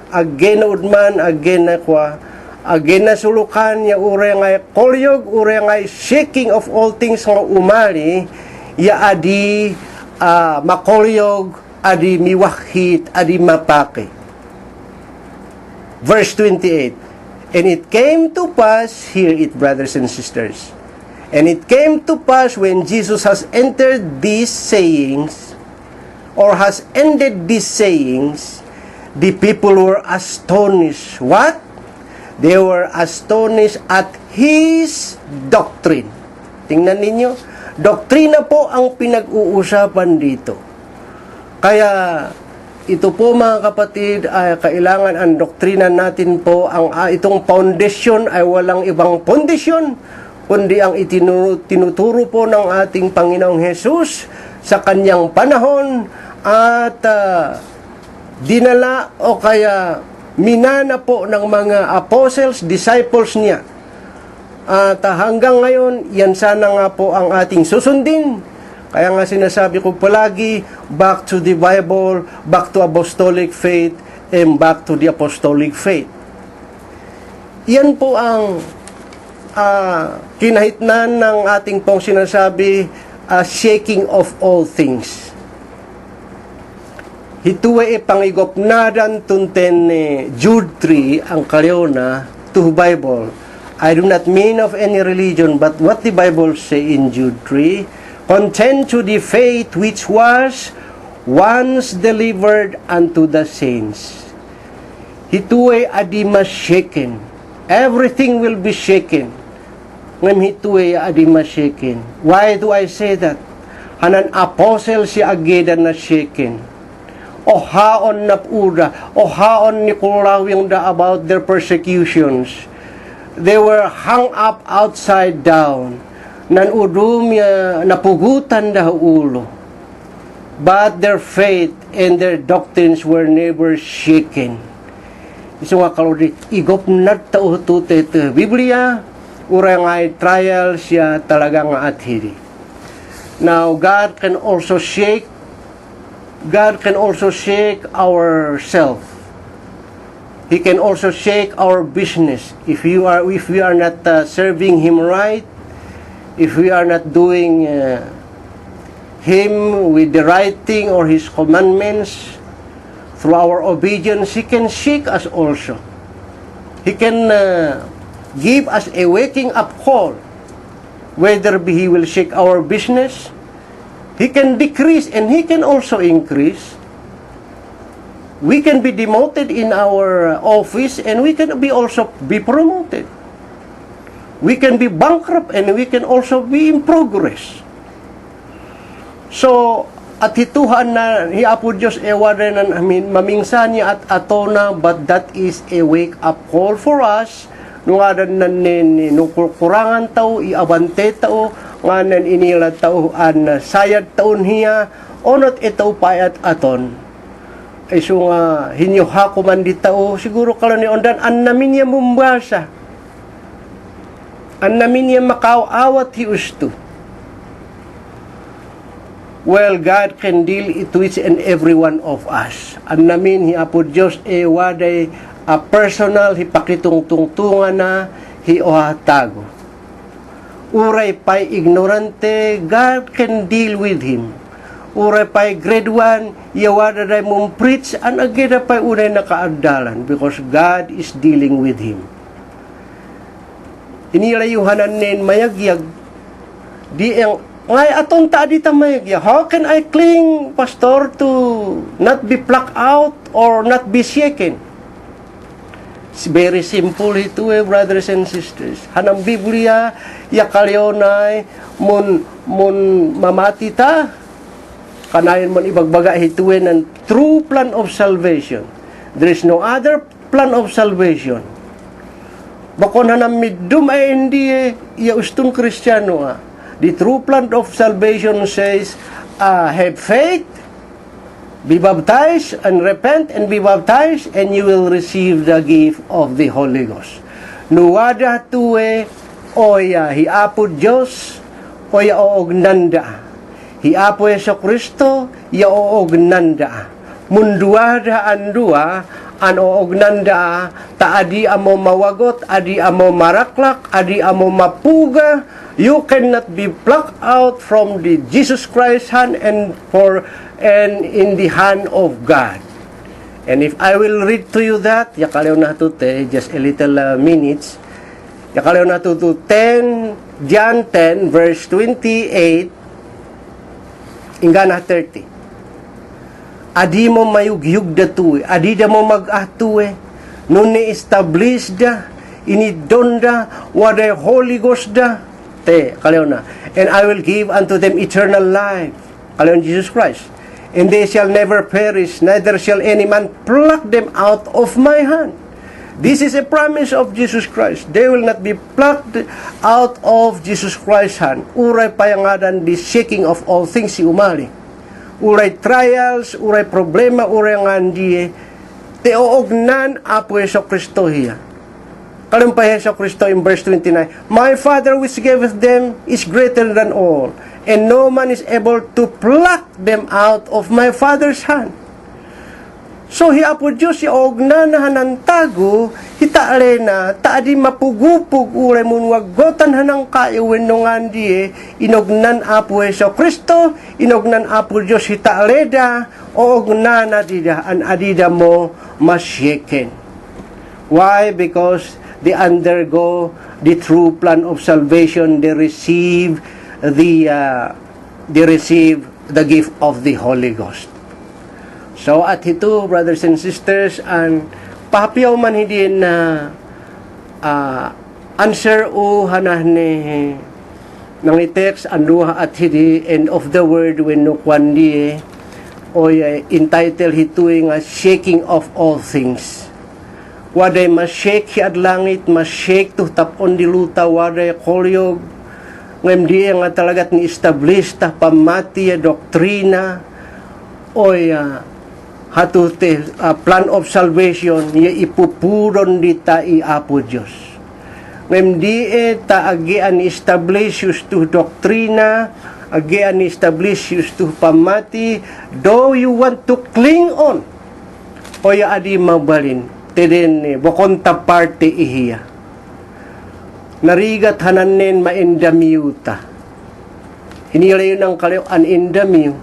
Again udman, again na kwa, again na sulukan ya uray nga kolyog, uray nga shaking of all things nga umali, ya adi makolyog, adi miwakit, adi mapake. Verse 28. And it came to pass, hear it, brothers and sisters, and it came to pass when Jesus has entered these sayings, or has ended these sayings, the people were astonished. What? They were astonished at His doctrine. Tingnan ninyo, doktrina po ang pinag-uusapan dito. Kaya, ito po mga kapatid, ay kailangan ang doktrina natin po, ang itong foundation ay walang ibang pundisyon, kundi ang tinuturo po ng ating Panginoong Hesus sa kanyang panahon at dinala o kaya minana po ng mga apostles, disciples niya. At hanggang ngayon, yan sana nga po ang ating susundin. Kaya nga sinasabi ko palagi, back to the Bible, back to apostolic faith, and back to the apostolic faith. Yan po ang kinahitnan ng ating pong sinasabi, shaking of all things. Hituwe pangigop nadan tunten Jude 3 ang kalyona to Bible. I do not mean of any religion, but what the Bible say in Jude 3, contend to the faith which was once delivered unto the saints. Hituwe adi mas shaken. Everything will be shaken. Ngam hituwe adi mas shaken. Why do I say that? Hanan apostle si ageda na shaken. O haon na puda, o haon ni kulawing da about their persecutions. They were hung up outside down. Nanudum ya napugutan da ulo. But their faith and their doctrines were never shaken. Iso nga kalodi, igop na tao tute te Biblia, urang ay trial siya talaga nga athiri. Now, God can also shake ourself. He can also shake our business. If we are not serving Him right, if we are not doing Him with the right thing or His commandments, through our obedience, He can shake us also. He can give us a waking up call. Whether He will shake our business, He can decrease and He can also increase. We can be demoted in our office and we can also be promoted. We can be bankrupt and we can also be in progress. So, at hituhan na hiapo Diyos ewanan namin mamingsan niya at atona, but that is a wake up call for us. Nung adan nung kurangan tao, iabante tao, nga nan inila tao, an sayad taon hiya, onot itaw payat aton. Ay so nga, hinyuha ko man di tao, siguro kala ni ondan, an namin niya mumbasa. An namin niya makaawat hiusto. Well, God can deal it to each and every one of us. An namin hiapo Diyos waday a personal hipakitungtungtungan na hiohatago. Uray pa'y ignorante, God can deal with him. Uray pa'y grade 1, yawada day mong preach, an ageda pa'y unay nakaagdalan because God is dealing with him. Inilayuhanan nin mayagyag, di ang ngay atong taadi tamayagya. How can I cling, Pastor, to not be plucked out or not be shaken? It's very simple ito brothers and sisters. Hanang Biblia, yakalyonay, mun mamati ta, kanayon man ibagbaga ito ng true plan of salvation. There is no other plan of salvation. Bakon hanang middum ay hindi ustong Kristiyano The true plan of salvation says, have faith, be baptized, and repent, and be baptized, and you will receive the gift of the Holy Ghost. Nuwada tuwe, oya, hiapo Diyos, oya oognanda. Hiapo Yeso Kristo, ya oognanda. Munduada andua, an oognanda, taadi amo mawagot, adi amo maraklak, adi amo mapuga. You cannot be plucked out from the Jesus Christ hand and in the hand of God. And if I will read to you that, yakalaw na to just a little minutes. Yakalaw na to 10, John 10 verse 28 ingana 30. Adi mo mayugyug da tuwe, adi da mo mag-atuwe, nun ni-establish da, inidon da, waday Holy Ghost da, kalaw na. And I will give unto them eternal life. Kalaw Jesus Christ. And they shall never perish, neither shall any man pluck them out of my hand. This is a promise of Jesus Christ. They will not be plucked out of Jesus Christ's hand. Uray payangadan the shaking of all things si umali. Uray trials, uray problema, uray ngandi. Teoognan apo Yeso Kristo hiya. Kalumpay Yeso Kristo in verse 29, My Father which giveth them is greater than all, and no man is able to pluck them out of my Father's hand. So hiapo Diyos si ognahan ng tago, hitaale na, taadi mapugupug uray mun waggotan hanang kayo wenongan di inognan apo Heso Kristo, inognan apo Diyos hitaale da, o ognana dida, an adida mo masyeken. Why? Because they undergo the true plan of salvation, they receive the gift of the Holy Ghost. So at ito, brothers and sisters, and pahapiyaw man hindi na answer o hanah ni nang i-text anduha at hindi end of the word when no kwandi o entitled hituing nga shaking of all things. Waday ma-shake hiad langit, ma-shake to tapon di luta, waday kolyog ngem di nga talagat ni establish ta pamati doktrina o hatute plan of salvation ya ipupuron dita iapo Dios. Ngem di ta agian establish to doktrina, agian establish to pamati, though you want to cling on o ya adi mabalin teden bokonta parte ihiya. Narigat hananen maendamiuta. Hinilayon ng kaliw an endamiu.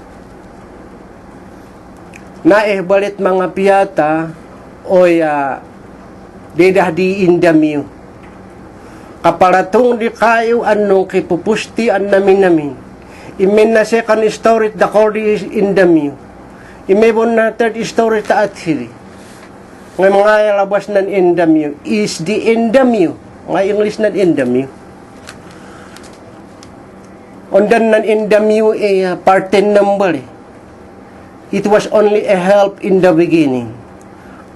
Balit mga piyata o dedah di indamiu. Kaparatong di kayo anong kipupusti an namin. Imen na second story da kordi indamiu. Imebon na third story ta athiri. Ngay mga labas ng indamiu is the indamiu. Nga English ng indamiu. Ondan ng indamiu parte number It was only a help in the beginning.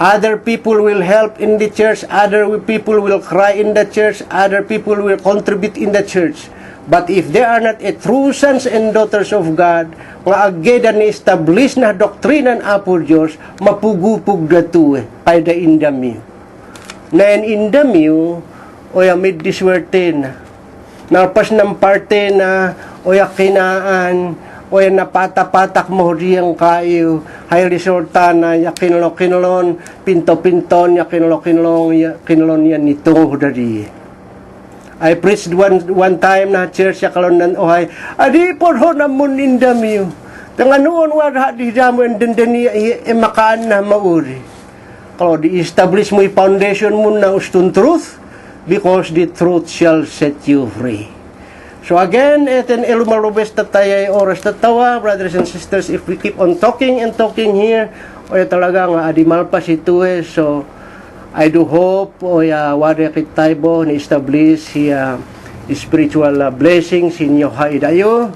Other people will help in the church, other people will cry in the church, other people will contribute in the church. But if they are not a true sons and daughters of God, nga ageda ni establish na doktrina ng Apo Diyos, mapugupug datu kayda indamiu. Na indamiu, o mid diswerte na. Narpas ng parte na, o kinaan, o napatapatak mo riyang kayo, hay resorta na kinulon, pinto-pinton, kinulon yan nitong hudari. I preached one time na church ya kalon nan ohay, adi por ho na mun indamiu. Tangan noon wala di damo and dendeni makaan na mauri. Kalau di-establish mo foundation mo na ustun truth, because the truth shall set you free. So again, eten elumalubes tatayay oras tatawa, brothers and sisters, if we keep on talking and talking here, o talaga nga adimal pa si tuwe, so I do hope o wari kitaybo ni establish spiritual blessings in your haidayo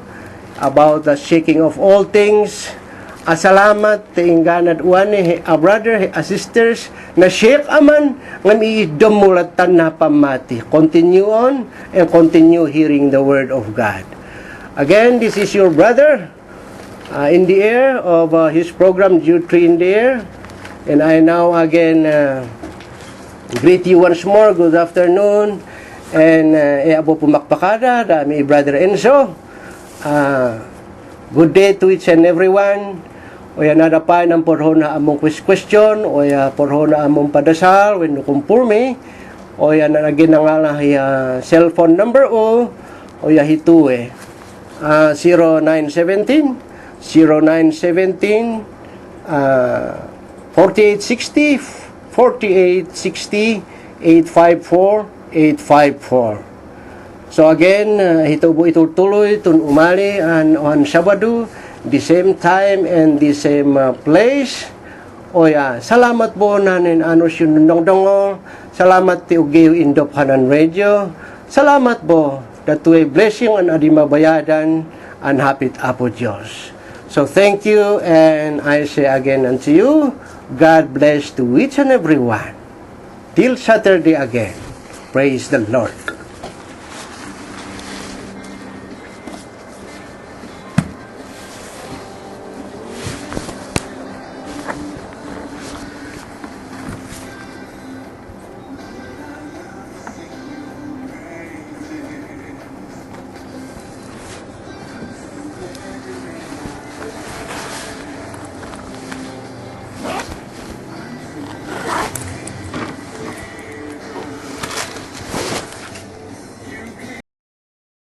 about the shaking of all things. Asalamat tingganad wani brother sisters na shake aman ngam iidom mulatan na pamati. Continue on and continue hearing the word of God. Again, this is your brother in the air of his program Jude 3 in the air, and I now again greet you once more. Good afternoon, and abo pumakpakada dami brother Enzo. Good day to each and everyone. O nadapan ang porho na among question, o porho na among padasal, when kumpurme, o naging nga cellphone number o hitue, 0917, 4860, 4860, 854, 854. So again, hitubo itutuloy, tun umali, on Sabado, the same time and the same place. O salamat po nanin anos yun dongdongo. Salamat ti ugiyo Indop Hanan Radio. Salamat po datu'y blessing an adimabayadan an hapit Apo Diyos. So thank you, and I say again unto you, God bless to each and every one. Till Saturday again. Praise the Lord.